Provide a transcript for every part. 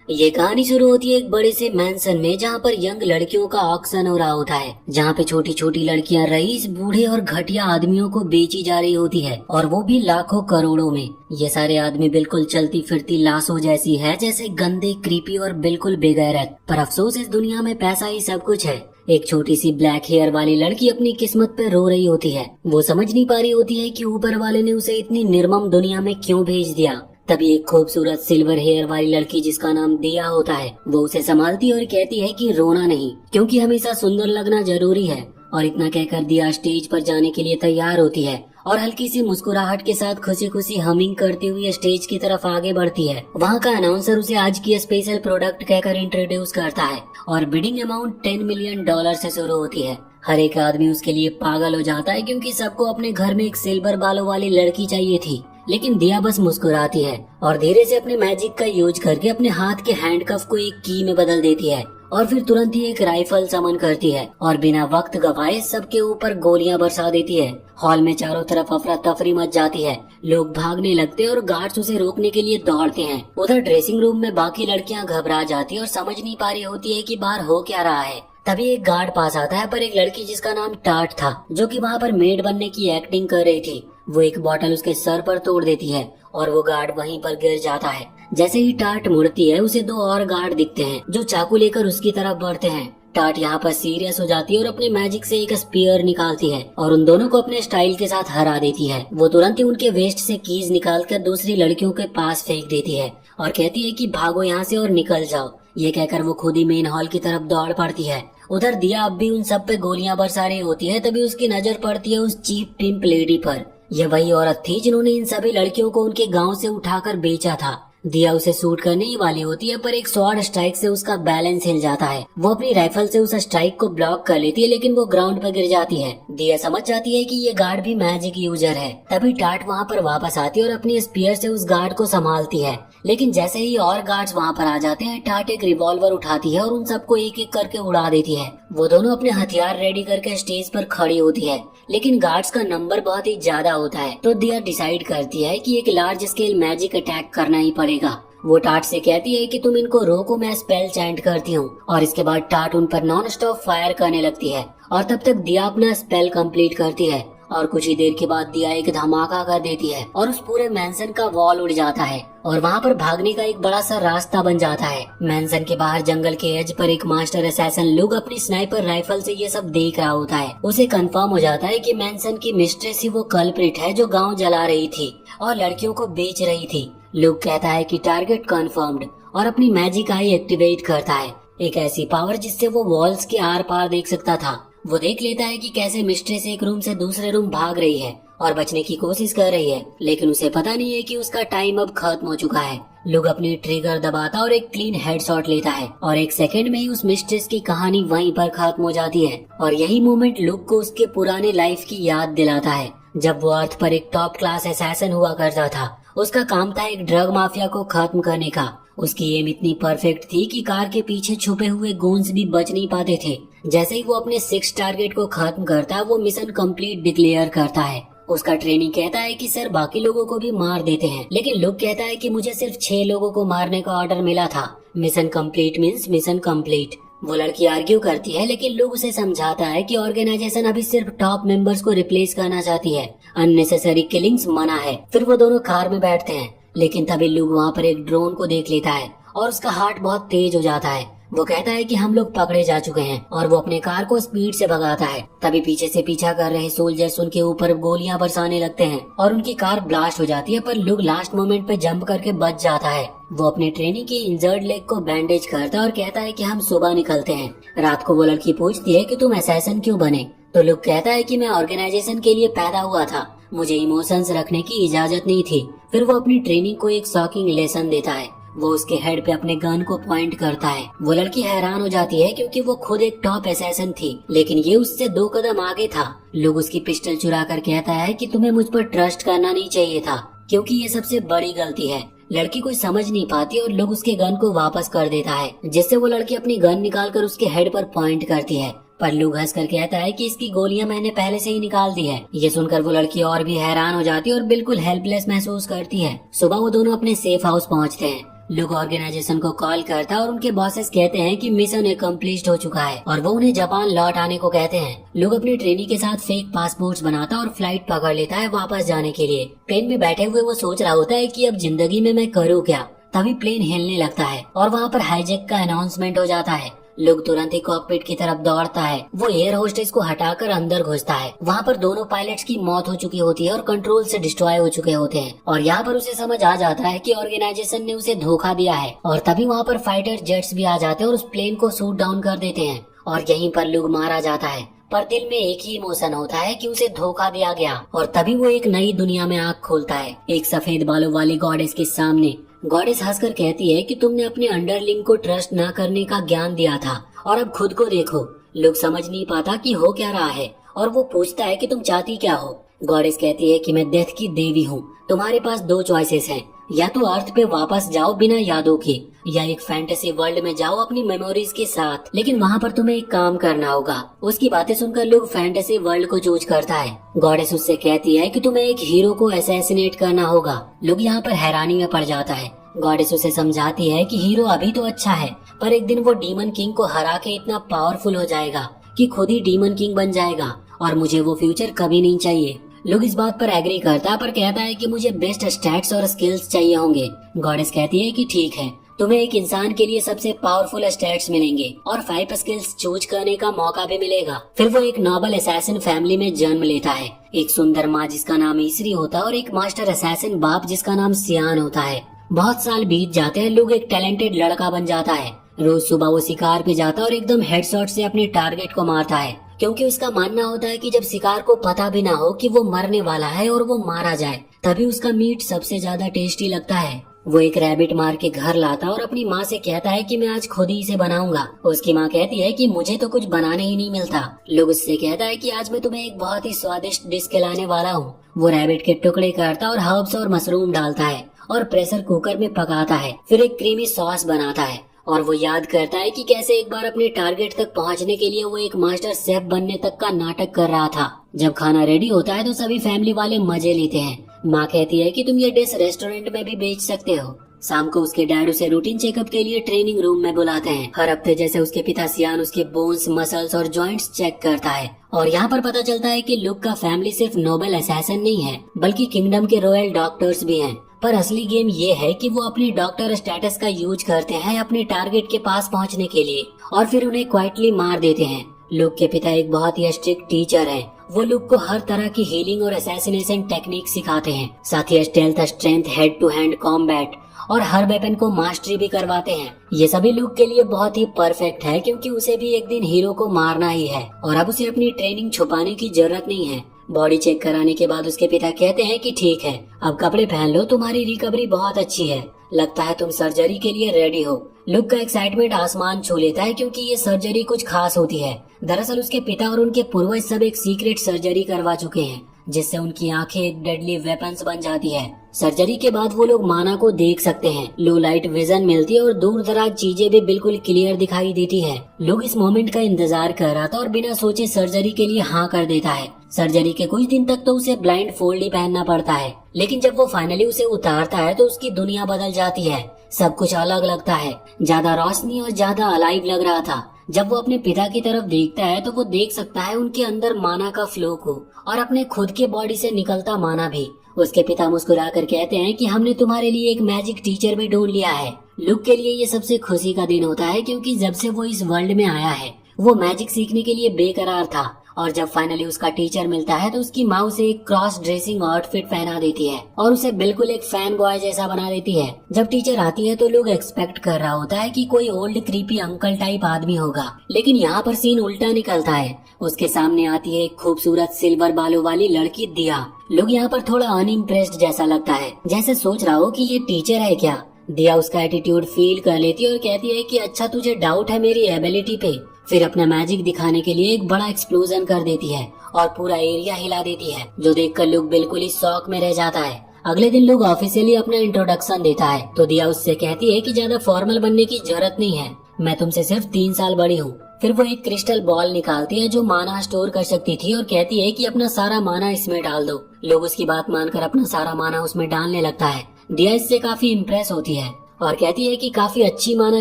ये कहानी शुरू होती है एक बड़े से मैंसन में, जहाँ पर यंग लड़कियों का ऑक्शन हो रहा होता है, जहाँ पे छोटी छोटी लड़कियाँ रईस, बूढ़े और घटिया आदमियों को बेची जा रही होती है, और वो भी लाखों करोड़ों में। ये सारे आदमी बिल्कुल चलती फिरती लाशों जैसी है, जैसे गंदे, क्रीपी और बिल्कुल बेगैरत। पर अफसोस, इस दुनिया में पैसा ही सब कुछ है। एक छोटी सी ब्लैक हेयर वाली लड़की अपनी किस्मत पे रो रही होती है। वो समझ नहीं पा रही होती है कि ऊपर वाले ने उसे इतनी निर्मम दुनिया में क्यों भेज दिया। तभी एक खूबसूरत सिल्वर हेयर वाली लड़की, जिसका नाम दिया होता है, वो उसे संभालती और कहती है कि रोना नहीं, क्योंकि हमेशा सुंदर लगना जरूरी है। और इतना कहकर दिया स्टेज पर जाने के लिए तैयार होती है और हल्की सी मुस्कुराहट के साथ खुशी खुशी हमिंग करते हुए स्टेज की तरफ आगे बढ़ती है। वहाँ का अनाउंसर उसे आज की स्पेशल प्रोडक्ट कहकर इंट्रोड्यूस करता है और बिडिंग अमाउंट $10 मिलियन से शुरू होती है। हर एक आदमी उसके लिए पागल हो जाता है, क्योंकि सबको अपने घर में एक सिल्वर बालों वाली लड़की चाहिए थी। लेकिन दिया बस मुस्कुराती है और धीरे से अपने मैजिक का यूज करके अपने हाथ के हैंडकफ को एक की में बदल देती है, और फिर तुरंत ही एक राइफल समन करती है और बिना वक्त गवाए सबके ऊपर गोलियां बरसा देती है। हॉल में चारों तरफ अफरा तफरी मच जाती है। लोग भागने लगते हैं और गार्ड्स उसे रोकने के लिए दौड़ते हैं। उधर ड्रेसिंग रूम में बाकी लड़कियां घबरा जाती है और समझ नहीं पा रही होती है कि बाहर हो क्या रहा है। तभी एक गार्ड पास आता है, पर एक लड़की जिसका नाम टाट था, जो कि वहाँ पर मेड बनने की एक्टिंग कर रही थी, वो एक बॉटल उसके सर पर तोड़ देती है और वो गार्ड वहीं पर गिर जाता है। जैसे ही टाट मुड़ती है, उसे दो और गार्ड दिखते हैं जो चाकू लेकर उसकी तरफ बढ़ते हैं। टाट यहाँ पर सीरियस हो जाती है और अपने मैजिक से एक स्पीयर निकालती है और उन दोनों को अपने स्टाइल के साथ हरा देती है। वो तुरंत ही उनके वेस्ट से कीज निकालकर दूसरी लड़कियों के पास फेंक देती है और कहती है कि भागो यहाँ से और निकल जाओ। ये कहकर वो खुद ही मेन हॉल की तरफ दौड़ पड़ती है। उधर दिया अब भी उन सब पे गोलियां बरसा रही होती है। तभी उसकी नजर पड़ती है उस चीप पिंप लेडी पर। यह वही औरत थी जिन्होंने इन सभी लड़कियों को उनके गांव से उठाकर बेचा था। दिया उसे शूट करने ही वाली होती है, पर एक स्वॉर्ड स्ट्राइक से उसका बैलेंस हिल जाता है। वो अपनी राइफल से उस स्ट्राइक को ब्लॉक कर लेती है, लेकिन वो ग्राउंड पर गिर जाती है। दिया समझ जाती है कि ये गार्ड भी मैजिक यूजर है। तभी टाट वहाँ पर वापस आती है और अपनी स्पीयर से उस गार्ड को संभालती है। लेकिन जैसे ही और गार्ड्स वहाँ पर आ जाते हैं, टाट एक रिवॉल्वर उठाती है और उन सबको एक एक करके उड़ा देती है। वो दोनों अपने हथियार रेडी करके स्टेज पर खड़ी होती है, लेकिन गार्ड्स का नंबर बहुत ही ज्यादा होता है। तो दिया डिसाइड करती है कि एक लार्ज स्केल मैजिक अटैक करना ही पड़ेगा। वो टाट से कहती है कि तुम इनको रोको, मैं स्पेल चैंट करती हूँ। और इसके बाद टाट उन पर नॉन स्टॉप फायर करने लगती है और तब तक दिया अपना स्पेल कंप्लीट करती है। और कुछ ही देर के बाद दिया एक धमाका कर देती है और उस पूरे मैंसन का वॉल उड़ जाता है और वहाँ पर भागने का एक बड़ा सा रास्ता बन जाता है। मैंसन के बाहर जंगल के एज पर एक मास्टर असैसन लुग अपनी स्नाइपर राइफल से ये सब देख रहा होता है। उसे कंफर्म हो जाता है कि मैंसन की मिस्ट्रेस ही वो कल्प्रिट है जो गाँव जला रही थी और लड़कियों को बेच रही थी। लुग कहता है कि टारगेट कंफर्म्ड और अपनी मैजिक आई एक्टिवेट करता है, एक ऐसी पावर जिससे वो वॉल्स के आर पार देख सकता था। वो देख लेता है कि कैसे मिस्ट्रेस एक रूम से दूसरे रूम भाग रही है और बचने की कोशिश कर रही है, लेकिन उसे पता नहीं है कि उसका टाइम अब खत्म हो चुका है। लुग अपनी ट्रिगर दबाता और एक क्लीन हेडशॉट लेता है और एक सेकंड में ही उस मिस्ट्रेस की कहानी वहीं पर खत्म हो जाती है। और यही मोमेंट लुग को उसके पुराने लाइफ की याद दिलाता है, जब वो अर्थ पर एक टॉप क्लास असैसन हुआ करता था। उसका काम था एक ड्रग माफिया को खत्म करने का। उसकी एम इतनी परफेक्ट थी कि कार के पीछे छुपे हुए गूंस भी बच नहीं पाते थे। जैसे ही वो अपने 6 टारगेट को खत्म करता है, वो मिशन कंप्लीट डिक्लेयर करता है। उसका ट्रेनिंग कहता है कि सर बाकी लोगों को भी मार देते हैं, लेकिन लुक कहता है कि मुझे सिर्फ 6 लोगों को मारने का ऑर्डर मिला था। Mission complete means mission complete. वो लड़की आर्ग्यू करती है, लेकिन लोग उसे समझाता है कि ऑर्गेनाइजेशन अभी सिर्फ टॉप मेंबर्स को रिप्लेस करना चाहती है, अननेसेसरी किलिंग्स मना है। फिर वो दोनों कार में बैठते हैं, लेकिन तभी लोग वहाँ पर एक ड्रोन को देख लेता है और उसका हार्ट बहुत तेज हो जाता है। वो कहता है कि हम लोग पकड़े जा चुके हैं और वो अपने कार को स्पीड से भगाता है। तभी पीछे से पीछा कर रहे सोल्जर्स उनके ऊपर गोलियां बरसाने लगते हैं और उनकी कार ब्लास्ट हो जाती है, पर लुक लास्ट मोमेंट पे जंप करके बच जाता है। वो अपने ट्रेनी की इंजर्ड लेग को बैंडेज करता है और कहता है कि हम सुबह निकलते हैं। रात को वो लड़की पूछती है कि तुम असैसन क्यों बने, तो लुक कहता है कि मैं ऑर्गेनाइजेशन के लिए पैदा हुआ था, मुझे इमोशंस रखने की इजाजत नहीं थी। फिर वो अपनी ट्रेनिंग को एक शॉकिंग लेसन देता है। वो उसके हेड पे अपने गन को पॉइंट करता है। वो लड़की हैरान हो जाती है क्योंकि वो खुद एक टॉप असैसन थी, लेकिन ये उससे 2 कदम आगे था। लोग उसकी पिस्टल चुरा कर कहता है कि तुम्हें मुझ पर ट्रस्ट करना नहीं चाहिए था, क्योंकि ये सबसे बड़ी गलती है। लड़की कोई समझ नहीं पाती और लोग उसके गन को वापस कर देता है, जिससे वो लड़की अपनी गन निकाल कर उसके हेड पर पॉइंट करती है। पर लुक हंस कर कहता है कि इसकी गोलियां मैंने पहले से ही निकाल दी है। ये सुनकर वो लड़की और भी हैरान हो जाती है और बिल्कुल हेल्पलेस महसूस करती है। सुबह वो दोनों अपने सेफ हाउस पहुंचते हैं। लुक ऑर्गेनाइजेशन को कॉल करता है और उनके बॉसेस कहते हैं कि मिशन एकम्प्लिश्ड हो चुका है और वो उन्हें जापान लौट आने को कहते हैं। लुक अपनी ट्रेनी के साथ फेक पासपोर्ट्स बनाता और फ्लाइट पकड़ लेता है वापस जाने के लिए। प्लेन में बैठे हुए वो सोच रहा होता है कि अब जिंदगी में मैं करूँ क्या। तभी प्लेन हिलने लगता है और वहाँ पर हाईजैक का अनाउंसमेंट हो जाता है। लुक तुरंत ही कॉकपिट की तरफ दौड़ता है। वो एयर होस्टेस को हटाकर अंदर घुसता है। वहाँ पर दोनों पायलट्स की मौत हो चुकी होती है और कंट्रोल से डिस्ट्रॉय हो चुके होते हैं और यहाँ पर उसे समझ आ जाता है कि ऑर्गेनाइजेशन ने उसे धोखा दिया है। और तभी वहाँ पर फाइटर जेट्स भी आ जाते हैं और उस प्लेन को शूट डाउन कर देते हैं और यहीं पर लुक मारा जाता है। पर दिल में एक ही इमोशन होता है कि उसे धोखा दिया गया। और तभी वो एक नई दुनिया में आँख खोलता है, एक सफेद बालों वाली गॉडेस के सामने। गॉडेस हंसकर कहती है कि तुमने अपने अंडरलिंग को ट्रस्ट न करने का ज्ञान दिया था और अब खुद को देखो। लुक समझ नहीं पाता कि हो क्या रहा है और वो पूछता है कि तुम चाहती क्या हो। गॉडेस कहती है कि मैं डेथ की देवी हूँ। तुम्हारे पास दो चॉइसेस हैं, या तो अर्थ पे वापस जाओ बिना यादों के, या एक फैंटेसी वर्ल्ड में जाओ अपनी मेमोरीज के साथ, लेकिन वहाँ पर तुम्हें एक काम करना होगा। उसकी बातें सुनकर लुक फैंटेसी वर्ल्ड को चूज करता है। गॉडेस उससे कहती है कि तुम्हें एक हीरो को असैसिनेट करना होगा। लुक यहाँ पर हैरानी में पड़ जाता है। गॉडेस उसे समझाती है कि हीरो अभी तो अच्छा है, पर एक दिन वो डीमन किंग को हरा के इतना पावरफुल हो जाएगा कि खुद ही डीमन किंग बन जाएगा और मुझे वो फ्यूचर कभी नहीं चाहिए। लोग इस बात पर एग्री करता पर कहता है कि मुझे बेस्ट स्टैट्स और स्किल्स चाहिए होंगे। गॉडेस कहती है कि ठीक है, तुम्हें एक इंसान के लिए सबसे पावरफुल स्टैट्स मिलेंगे और 5 स्किल्स चूज करने का मौका भी मिलेगा। फिर वो एक नोबल असैसिन फैमिली में जन्म लेता है। एक सुंदर माँ जिसका नाम ईसरी होता है और एक मास्टर असैसिन बाप जिसका नाम सियान होता है। बहुत साल बीत जाते हैं, लोग एक टैलेंटेड लड़का बन जाता है। रोज सुबह वो शिकार पे जाता है और एकदम हेडशॉट से अपने टारगेट को मारता है, क्योंकि उसका मानना होता है कि जब शिकार को पता भी ना हो कि वो मरने वाला है और वो मारा जाए, तभी उसका मीट सबसे ज्यादा टेस्टी लगता है। वो एक रैबिट मार के घर लाता और अपनी माँ से कहता है कि मैं आज खुद ही इसे बनाऊंगा। उसकी माँ कहती है कि मुझे तो कुछ बनाने ही नहीं मिलता। लोग उससे कहता है कि आज मैं तुम्हें एक बहुत ही स्वादिष्ट डिश खिलाने वाला हूँ। वो रैबिट के टुकड़े करता और हर्ब्स और मशरूम डालता है और प्रेशर कुकर में पकाता है। फिर एक क्रीमी सॉस बनाता है और वो याद करता है कि कैसे एक बार अपने टारगेट तक पहुंचने के लिए वो एक मास्टर शेफ बनने तक का नाटक कर रहा था। जब खाना रेडी होता है तो सभी फैमिली वाले मजे लेते हैं। माँ कहती है कि तुम ये डिश रेस्टोरेंट में भी बेच सकते हो। शाम को उसके डैड उसे रूटीन चेकअप के लिए ट्रेनिंग रूम में बुलाते हैं। हर हफ्ते जैसे उसके पिता सियान उसके बोन्स, मसल्स और जॉइंट्स चेक करता है और यहाँ पर पता चलता है कि लुक का फैमिली सिर्फ नोबल असैसिन नहीं है, बल्कि किंगडम के रॉयल डॉक्टर्स भी हैं। पर असली गेम ये है कि वो अपनी डॉक्टर स्टेटस का यूज करते हैं अपने टारगेट के पास पहुंचने के लिए और फिर उन्हें क्वाइटली मार देते हैं। लुक के पिता एक बहुत ही स्ट्रिक्ट टीचर हैं। वो लुक को हर तरह की हीलिंग और असैसिनेशन टेक्निक सिखाते हैं, साथ ही stealth, strength, head to hand combat और हर वेपन को मास्टरी भी करवाते हैं। ये सभी लुक के लिए बहुत ही परफेक्ट है, क्योंकि उसे भी एक दिन हीरो को मारना ही है और अब उसे अपनी ट्रेनिंग छुपाने की जरूरत नहीं है। बॉडी चेक कराने के बाद उसके पिता कहते हैं कि ठीक है, अब कपड़े पहन लो, तुम्हारी रिकवरी बहुत अच्छी है, लगता है तुम सर्जरी के लिए रेडी हो। लुक का एक्साइटमेंट आसमान छू लेता है, क्योंकि ये सर्जरी कुछ खास होती है। दरअसल उसके पिता और उनके पूर्वज सब एक सीक्रेट सर्जरी करवा चुके हैं, जिससे उनकी आंखें एक डेडली वेपन्स बन जाती है। सर्जरी के बाद वो लोग माना को देख सकते हैं, लो लाइट विजन मिलती है और दूर दराज चीजें भी बिल्कुल क्लियर दिखाई देती है। लोग इस मोमेंट का इंतजार कर रहा था और बिना सोचे सर्जरी के लिए हाँ कर देता है। सर्जरी के कुछ दिन तक तो उसे ब्लाइंड फोल्ड ही पहनना पड़ता है, लेकिन जब वो फाइनली उसे उतारता है तो उसकी दुनिया बदल जाती है। सब कुछ अलग लगता है, ज्यादा रोशनी और ज्यादा अलाइव लग रहा था। जब वो अपने पिता की तरफ देखता है तो वो देख सकता है उनके अंदर माना का फ्लो को और अपने खुद के बॉडी से निकलता माना भी। उसके पिता मुस्कुराकर कहते हैं कि हमने तुम्हारे लिए एक मैजिक टीचर भी ढूंढ लिया है। लुक के लिए ये सबसे खुशी का दिन होता है, क्योंकि जब से वो इस वर्ल्ड में आया है वो मैजिक सीखने के लिए बेकरार था और जब फाइनली उसका टीचर मिलता है तो उसकी माँ उसे एक क्रॉस ड्रेसिंग आउटफिट पहना देती है और उसे बिल्कुल एक फैन बॉय जैसा बना देती है। जब टीचर आती है तो लोग एक्सपेक्ट कर रहा होता है कि कोई ओल्ड क्रीपी अंकल टाइप आदमी होगा, लेकिन यहाँ पर सीन उल्टा निकलता है। उसके सामने आती है एक खूबसूरत सिल्वर बालों वाली लड़की दिया। लोग यहाँ पर थोड़ा अनइम्प्रेस्ड जैसा लगता है, जैसे सोच रहा हो कि ये टीचर है क्या। दिया उसका एटीट्यूड फील कर लेती है और कहती है कि अच्छा तुझे डाउट है मेरी एबिलिटी पे। फिर अपना मैजिक दिखाने के लिए एक बड़ा एक्सप्लोजन कर देती है और पूरा एरिया हिला देती है, जो देखकर लुक बिल्कुल ही शॉक में रह जाता है। अगले दिन लुक ऑफिशियली अपना इंट्रोडक्शन देता है तो दिया उससे कहती है कि ज्यादा फॉर्मल बनने की जरूरत नहीं है, मैं तुमसे सिर्फ 3 साल बड़ी हूँ। फिर वो एक क्रिस्टल बॉल निकालती है जो माना स्टोर कर सकती थी और कहती है कि अपना सारा माना इसमें डाल दो। लोग उसकी बात मानकर अपना सारा माना उसमें डालने लगता है। दिया इससे काफी इम्प्रेस होती है और कहती है कि काफी अच्छी माना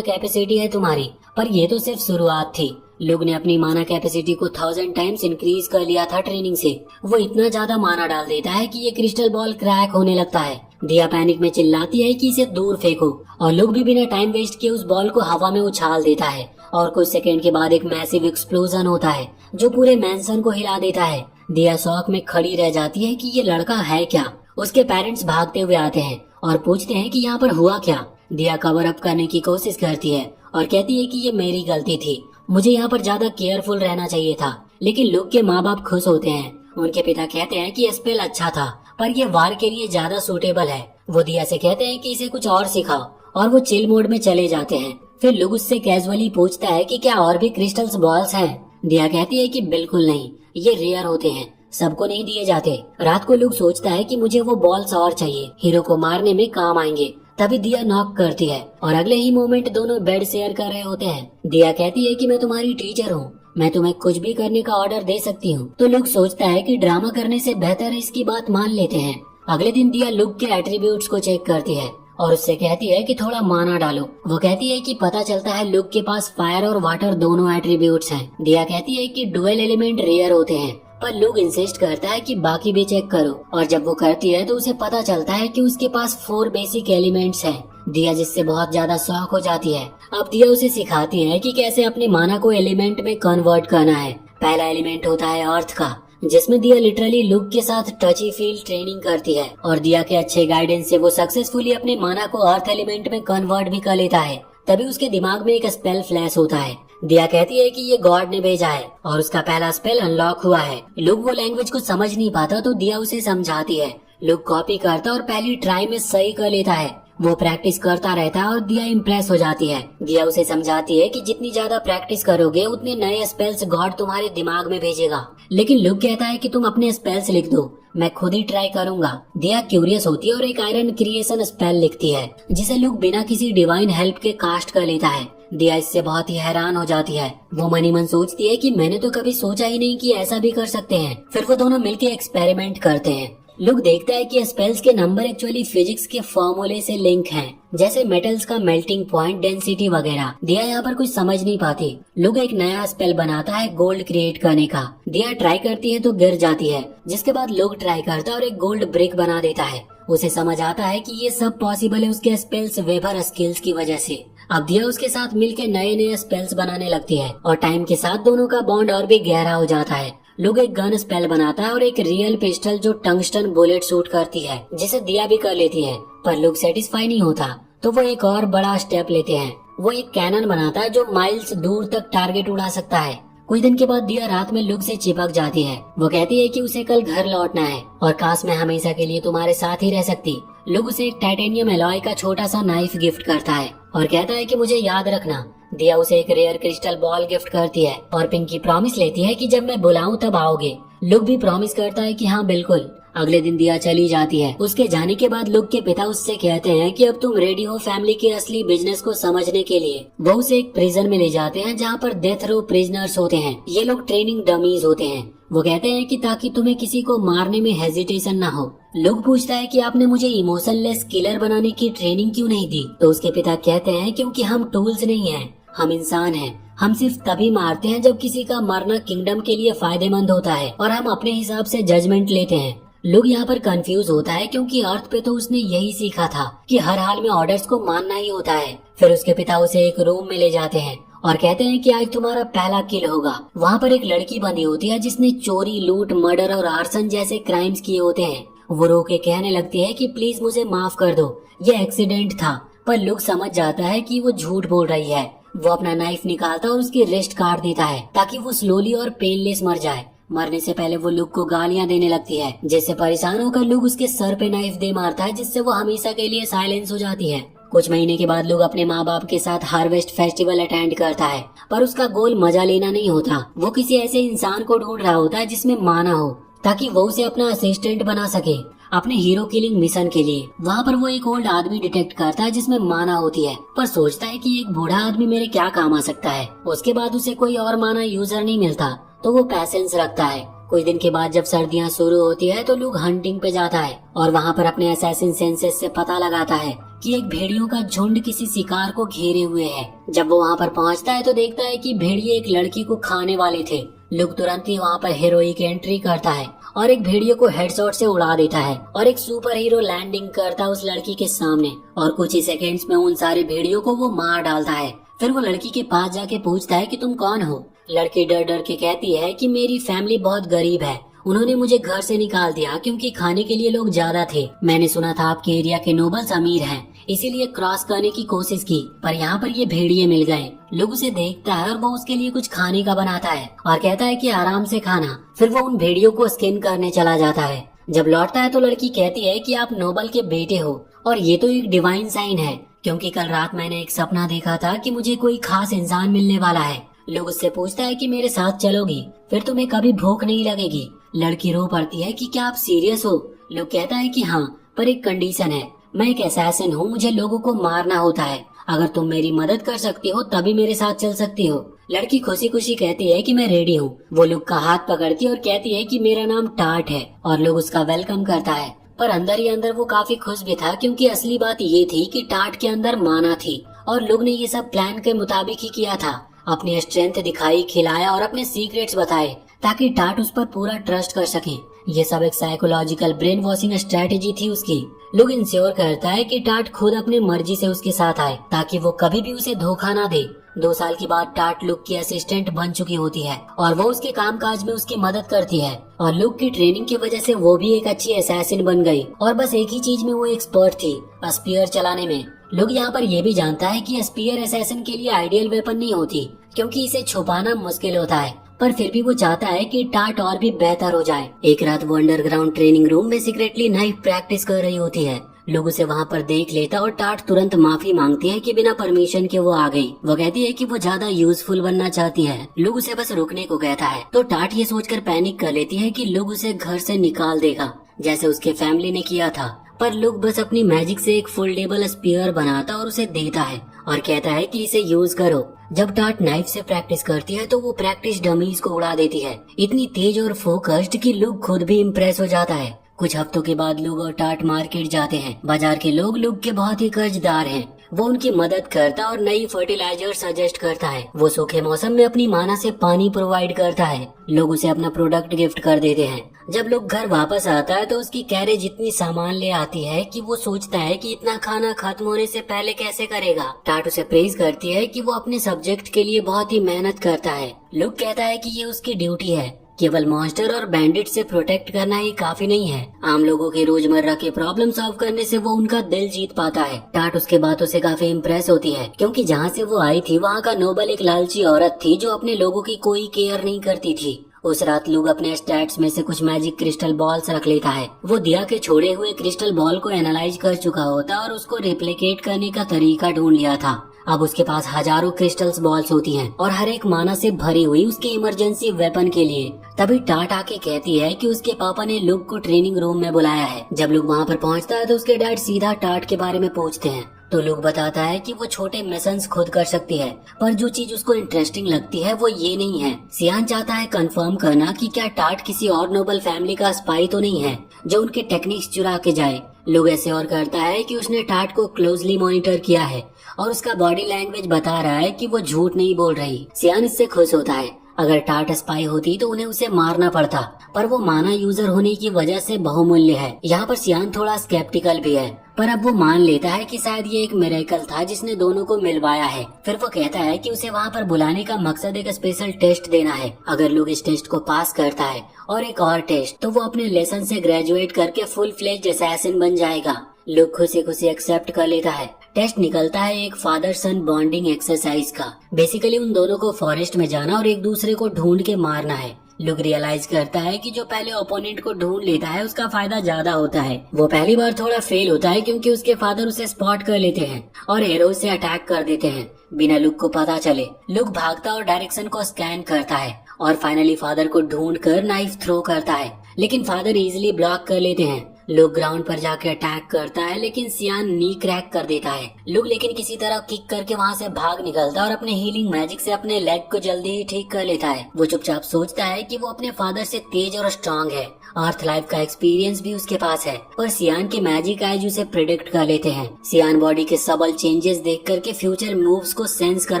कैपेसिटी है तुम्हारी, पर ये तो सिर्फ शुरुआत थी। लुक ने अपनी माना कैपेसिटी को 1000 टाइम्स इंक्रीज कर लिया था ट्रेनिंग से। वो इतना ज्यादा माना डाल देता है कि ये क्रिस्टल बॉल क्रैक होने लगता है। दिया पैनिक में चिल्लाती है कि इसे दूर फेंको, और लुक भी बिना टाइम वेस्ट किए उस बॉल को हवा में उछाल देता है और कुछ सेकंड के बाद एक मैसिव एक्सप्लोजन होता है जो पूरे मैंसन को हिला देता है। दिया शॉक में खड़ी रह जाती है कि ये लड़का है क्या। उसके पेरेंट्स भागते हुए आते हैं और पूछते हैं कि यहाँ पर हुआ क्या। दिया कवर अप करने की कोशिश करती है और कहती है कि ये मेरी गलती थी, मुझे यहाँ पर ज्यादा केयरफुल रहना चाहिए था। लेकिन लुक के माँ बाप खुश होते हैं। उनके पिता कहते हैं कि स्पेल अच्छा था, पर ये वार के लिए ज्यादा सूटेबल है। वो दिया से कहते हैं कि इसे कुछ और सिखाओ, और वो चिल मोड में चले जाते हैं। फिर लुक उससे कैजुअली पूछता है कि क्या और भी क्रिस्टल्स बॉल्स हैं। दिया कहती है कि बिल्कुल नहीं, ये रेयर होते हैं, सबको नहीं दिए जाते। रात को लुक सोचता है कि मुझे वो बॉल्स और चाहिए, हीरो को मारने में काम आएंगे। तभी दिया नॉक करती है और अगले ही मोमेंट दोनों बेड शेयर कर रहे होते हैं। दिया कहती है कि मैं तुम्हारी टीचर हूँ, मैं तुम्हें कुछ भी करने का ऑर्डर दे सकती हूँ। तो लुक सोचता है कि ड्रामा करने से बेहतर है इसकी बात मान लेते हैं। अगले दिन दिया लुक के एट्रीब्यूट्स को चेक करती है और उससे कहती है कि थोड़ा माना डालो। वो कहती है कि पता चलता है लुक के पास फायर और वाटर दोनों एट्रीब्यूट्स हैं। दिया कहती है कि डुअल एलिमेंट रेयर होते हैं, पर लुक इंसिस्ट करता है कि बाकी भी चेक करो, और जब वो करती है तो उसे पता चलता है कि उसके पास 4 बेसिक एलिमेंट्स हैं। दिया जिससे बहुत ज्यादा शॉक हो जाती है। अब दिया उसे सिखाती है कि कैसे अपने माना को एलिमेंट में कन्वर्ट करना है। पहला एलिमेंट होता है अर्थ का, जिसमें दिया लिटरली लुक के साथ टची फील ट्रेनिंग करती है, और दिया के अच्छे गाइडेंस से वो सक्सेसफुली अपने माना को अर्थ एलिमेंट में कन्वर्ट भी कर लेता है। तभी उसके दिमाग में एक स्पेल फ्लैश होता है। दिया कहती है कि ये गॉड ने भेजा है और उसका पहला स्पेल अनलॉक हुआ है। लुक वो लैंग्वेज को समझ नहीं पाता तो दिया उसे समझाती है। लुक कॉपी करता और पहली ट्राई में सही कर लेता है। वो प्रैक्टिस करता रहता है और दिया इम्प्रेस हो जाती है। दिया उसे समझाती है कि जितनी ज्यादा प्रैक्टिस करोगे उतने नए स्पेल्स गॉड तुम्हारे दिमाग में भेजेगा। लेकिन लुक कहता है कि तुम अपने स्पेल्स लिख दो, मैं खुद ही ट्राई करूंगा। दिया क्यूरियस होती है और एक आयरन क्रिएशन स्पेल लिखती है, जिसे लुक बिना किसी डिवाइन हेल्प के कास्ट कर लेता है। दिया इससे बहुत ही हैरान हो जाती है। वो मनी मन सोचती है कि मैंने तो कभी सोचा ही नहीं कि ऐसा भी कर सकते हैं। फिर वो दोनों मिलकर एक्सपेरिमेंट करते हैं। लुक देखता है कि स्पेल्स के नंबर एक्चुअली फिजिक्स के फॉर्मूले से लिंक हैं, जैसे मेटल्स का मेल्टिंग पॉइंट, डेंसिटी वगैरह। दिया यहाँ पर कुछ समझ नहीं पाती। लुक एक नया स्पेल बनाता है गोल्ड क्रिएट करने का। दिया ट्राई करती है तो गिर जाती है, जिसके बाद लुक ट्राई करता है और एक गोल्ड ब्रिक बना देता है। उसे समझ आता है कि ये सब पॉसिबल है उसके स्पेल्स वेबर स्किल्स की वजह से। अब दिया उसके साथ मिलकर नए नए स्पेल्स बनाने लगती है और टाइम के साथ दोनों का बॉन्ड और भी गहरा हो जाता है। लुक एक गन स्पेल बनाता है और एक रियल पिस्टल जो टंगस्टन बुलेट शूट करती है, जिसे दिया भी कर लेती है। पर लुक सेटिस्फाई नहीं होता तो वो एक और बड़ा स्टेप लेते हैं। वो एक कैनन बनाता है जो माइल्स दूर तक टारगेट उड़ा सकता है। कुछ दिन के बाद दिया रात में लुक से चिपक जाती है। वो कहती है कि उसे कल घर लौटना है और काश मैं हमेशा के लिए तुम्हारे साथ ही रह सकती। लुक उसे एक टाइटेनियम एलॉय का छोटा सा नाइफ गिफ्ट करता है और कहता है कि मुझे याद रखना। दिया उसे एक रेयर क्रिस्टल बॉल गिफ्ट करती है और पिंकी प्रॉमिस लेती है कि जब मैं बुलाऊं तब आओगे। लुक भी प्रॉमिस करता है कि हाँ बिल्कुल। अगले दिन दिया चली जाती है। उसके जाने के बाद लुक के पिता उससे कहते हैं कि अब तुम रेडी हो फैमिली के असली बिजनेस को समझने के लिए। वो उसे एक प्रिजन में ले जाते हैं जहाँ पर डेथ रो प्रिजनर्स होते हैं। ये लोग ट्रेनिंग डमीज होते हैं। वो कहते हैं कि ताकि तुम्हें किसी को मारने में हेजिटेशन ना हो। लुक पूछता है कि आपने मुझे इमोशनलेस किलर बनाने की ट्रेनिंग क्यों नहीं दी। तो उसके पिता कहते हैं क्योंकि हम टूल्स नहीं हैं, हम इंसान हैं। हम सिर्फ तभी मारते हैं जब किसी का मरना किंगडम के लिए फायदेमंद होता है और हम अपने हिसाब से जजमेंट लेते हैं। लुक यहाँ पर कंफ्यूज होता है क्योंकि अर्थ पे तो उसने यही सीखा था कि हर हाल में ऑर्डर्स को मानना ही होता है। फिर उसके पिता उसे एक रूम में ले जाते हैं और कहते हैं कि आज तुम्हारा पहला किल होगा। वहाँ पर एक लड़की बंदी होती है जिसने चोरी, लूट, मर्डर और आर्सन जैसे क्राइम्स किए होते हैं। वो रो के कहने लगती है कि प्लीज मुझे माफ कर दो, ये एक्सीडेंट था। पर लुक समझ जाता है कि वो झूठ बोल रही है। वो अपना नाइफ निकालता और उसकी रिस्ट काट देता है ताकि वो स्लोली और पेनलेस मर जाए। मरने से पहले वो लुक को गालियां देने लगती है, जिससे परेशान होकर लुक उसके सर पे नाइफ दे मारता है, जिससे वो हमेशा के लिए साइलेंस हो जाती है। कुछ महीने के बाद लुक अपने माँ बाप के साथ हार्वेस्ट फेस्टिवल अटेंड करता है, पर उसका गोल मजा लेना नहीं होता। वो किसी ऐसे इंसान को ढूंढ रहा होता है जिसमें माना हो, ताकि वो उसे अपना असिस्टेंट बना सके अपने हीरो किलिंग मिशन के लिए। वहाँ पर वो एक ओल्ड आदमी डिटेक्ट करता है जिसमें माना होती है, पर सोचता है कि एक बूढ़ा आदमी मेरे क्या काम आ सकता है। उसके बाद उसे कोई और माना यूजर नहीं मिलता तो वो पैसेंस रखता है। कुछ दिन के बाद जब सर्दियाँ शुरू होती है तो लुक हंटिंग पे जाता है और वहाँ पर अपने असैसिन सेंसेस से पता लगाता है कि एक भेड़ियों का झुंड किसी शिकार को घेरे हुए है। जब वो वहाँ पर पहुँचता है तो देखता है कि भेड़िए एक लड़की को खाने वाले थे। लुक तुरंत ही वहाँ पर हीरोइक एंट्री करता है और एक भेड़िए को हेडशॉट से उड़ा देता है और एक सुपर हीरो लैंडिंग करता है उस लड़की के सामने और कुछ ही सेकेंड्स में उन सारे भेड़ियों को वो मार डालता है। फिर वो लड़की के पास जाके पूछता है कि तुम कौन हो। लड़की डर डर के कहती है कि मेरी फैमिली बहुत गरीब है, उन्होंने मुझे घर से निकाल दिया क्योंकि खाने के लिए लोग ज्यादा थे। मैंने सुना था आपके एरिया के नोबल्स अमीर हैं, इसीलिए क्रॉस करने की कोशिश की, पर यहाँ पर ये भेड़िए मिल गए। लोग उसे देखता है और वो उसके लिए कुछ खाने का बनाता है और कहता है कि आराम से खाना। फिर वो उन भेड़ियों को स्किन करने चला जाता है। जब लौटता है तो लड़की कहती है कि आप नोबल के बेटे हो और ये तो एक डिवाइन साइन है, क्योंकि कल रात मैंने एक सपना देखा था कि मुझे कोई खास इंसान मिलने वाला है। लोग उससे पूछता है कि मेरे साथ चलोगी, फिर तुम्हें कभी भूख नहीं लगेगी। लड़की रो पड़ती है कि क्या आप सीरियस हो। लोग कहता है कि हाँ, पर एक कंडीशन है, मैं एक असैसिन हूँ, मुझे लोगों को मारना होता है, अगर तुम मेरी मदद कर सकती हो तभी मेरे साथ चल सकती हो। लड़की खुशी खुशी कहती है कि मैं रेडी हूँ। वो लोग का हाथ पकड़ती है और कहती है कि मेरा नाम टाट है और लोग उसका वेलकम करता है। पर अंदर ही अंदर वो काफी खुश भी था, क्योंकि असली बात ये थी कि टाट के अंदर माना थी और लोग ने ये सब प्लान के मुताबिक ही किया था। अपनी स्ट्रेंथ दिखाई, खिलाया और अपने सीक्रेट्स बताए ताकि टाट उस पर पूरा ट्रस्ट कर सके। ये सब एक साइकोलॉजिकल ब्रेन वॉशिंग स्ट्रेटेजी थी उसकी। लोग इंश्योर करता है कि टाट खुद अपनी मर्जी से उसके साथ आए ताकि वो कभी भी उसे धोखा ना दे। 2 साल के बाद टाट लुक की असिस्टेंट बन चुकी होती है और वो उसके कामकाज में उसकी मदद करती है और लुक की ट्रेनिंग की वजह से वो भी एक अच्छी असैसिन बन गई और बस एक ही चीज में वो एक्सपर्ट थी, स्पीयर चलाने में। लोग यहाँ पर ये भी जानता है कि स्पीयर असैसिन के लिए आइडियल वेपन नहीं होती, क्योंकि इसे छुपाना मुश्किल होता है, पर फिर भी वो चाहता है कि टाट और भी बेहतर हो जाए। एक रात वो अंडरग्राउंड ट्रेनिंग रूम में सीक्रेटली नाइफ प्रैक्टिस कर रही होती है। लोग उसे वहाँ पर देख लेता और टाट तुरंत माफी मांगती है कि बिना परमिशन के वो आ गई। वो कहती है कि वो ज्यादा यूजफुल बनना चाहती है। लोग उसे बस रुकने को कहता है तो टाट ये सोचकर पैनिक कर लेती है कि लोग उसे घर से निकाल देगा जैसे उसके फैमिली ने किया था। पर लोग बस अपनी मैजिक से एक फोल्डेबल स्पीयर बनाता और उसे देता है और कहता है कि इसे यूज करो। जब टाट नाइफ से प्रैक्टिस करती है तो वो प्रैक्टिस डमीज को उड़ा देती है, इतनी तेज और फोकस्ड कि लोग खुद भी इम्प्रेस हो जाता है। कुछ हफ्तों के बाद लोग और टाट मार्केट जाते हैं। बाजार के लोग के बहुत ही कर्जदार हैं। वो उनकी मदद करता और नई फर्टिलाइजर सजेस्ट करता है। वो सूखे मौसम में अपनी माना से पानी प्रोवाइड करता है। लोग उसे अपना प्रोडक्ट गिफ्ट कर देते हैं। जब लोग घर वापस आता है तो उसकी कैरेज इतनी सामान ले आती है कि वो सोचता है कि इतना खाना खत्म होने से पहले कैसे करेगा। टाट उसे प्रेज करती है कि वो अपने सब्जेक्ट के लिए बहुत ही मेहनत करता है। लोग कहता है कि ये उसकी ड्यूटी है, केवल मॉन्स्टर और बैंडिट से प्रोटेक्ट करना ही काफी नहीं है। आम लोगों के रोजमर्रा के प्रॉब्लम सॉल्व करने से वो उनका दिल जीत पाता है। टाट उसके बातों से काफी इम्प्रेस होती है, क्योंकि जहाँ से वो आई थी वहाँ का नोबल एक लालची औरत थी जो अपने लोगों की कोई केयर नहीं करती थी। उस रात लोग अपने स्टैट्स में से कुछ मैजिक क्रिस्टल बॉल्स रख लेता है। वो दिया के छोड़े हुए क्रिस्टल बॉल को एनालाइज कर चुका होता और उसको रिप्लिकेट करने का तरीका ढूंढ लिया था। अब उसके पास हजारों क्रिस्टल्स बॉल्स होती हैं और हर एक माना से भरी हुई उसके इमरजेंसी वेपन के लिए। तभी टाट आके कहती है कि उसके पापा ने लुक को ट्रेनिंग रूम में बुलाया है। जब लुक वहाँ पर पहुँचता है तो उसके डैड सीधा टाट के बारे में पूछते हैं तो लुक बताता है कि वो छोटे मिशंस खुद कर सकती है, पर जो चीज उसको इंटरेस्टिंग लगती है वो ये नहीं है। सियान चाहता है कंफर्म करना कि क्या टाट किसी और नोबल फैमिली का स्पाई तो नहीं है जो उनके टेक्निक्स चुरा के जाए। लोग ऐसे और करता है कि उसने टाट को क्लोजली मॉनिटर किया है और उसका बॉडी लैंग्वेज बता रहा है कि वो झूठ नहीं बोल रही। सियान इससे खुश होता है। अगर टाट स्पाई होती तो उन्हें उसे मारना पड़ता, पर वो माना यूजर होने की वजह से बहुमूल्य है। यहाँ पर सियान थोड़ा स्केप्टिकल भी है, पर अब वो मान लेता है कि शायद ये एक मिरेकल था जिसने दोनों को मिलवाया है। फिर वो कहता है कि उसे वहाँ पर बुलाने का मकसद एक स्पेशल टेस्ट देना है। अगर लोग इस टेस्ट को पास करता है और एक और टेस्ट, तो वो अपने लेसन से ग्रेजुएट करके फुल फ्लेज्ड असैसिन बन जाएगा। लोग खुशी खुशी एक्सेप्ट कर लेता है। टेस्ट निकलता है एक फादर सन बॉन्डिंग एक्सरसाइज का। बेसिकली उन दोनों को फॉरेस्ट में जाना और एक दूसरे को ढूंढ के मारना है। लुक रियलाइज करता है कि जो पहले ओपोनेंट को ढूंढ लेता है उसका फायदा ज्यादा होता है। वो पहली बार थोड़ा फेल होता है क्योंकि उसके फादर उसे स्पॉट कर लेते हैं और एरो से अटैक कर देते हैं बिना लुक को पता चले। लुक भागता और डायरेक्शन को स्कैन करता है और फाइनली फादर को ढूंढ कर नाइफ थ्रो करता है, लेकिन फादर इजीली ब्लॉक कर लेते हैं। लुक ग्राउंड पर जाकर अटैक करता है लेकिन सियान नी क्रैक कर देता है। लुक लेकिन किसी तरह किक करके वहाँ से भाग निकलता है और अपने हीलिंग मैजिक से अपने लेग को जल्दी ही ठीक कर लेता है। वो चुपचाप सोचता है कि वो अपने फादर से तेज और स्ट्रांग है। अर्थ लाइफ का एक्सपीरियंस भी उसके पास है, पर सियान के मैजिक आइज उसे प्रिडिक्ट कर लेते हैं। सियान बॉडी के सबल चेंजेस देख करके फ्यूचर मूव्स को सेंस कर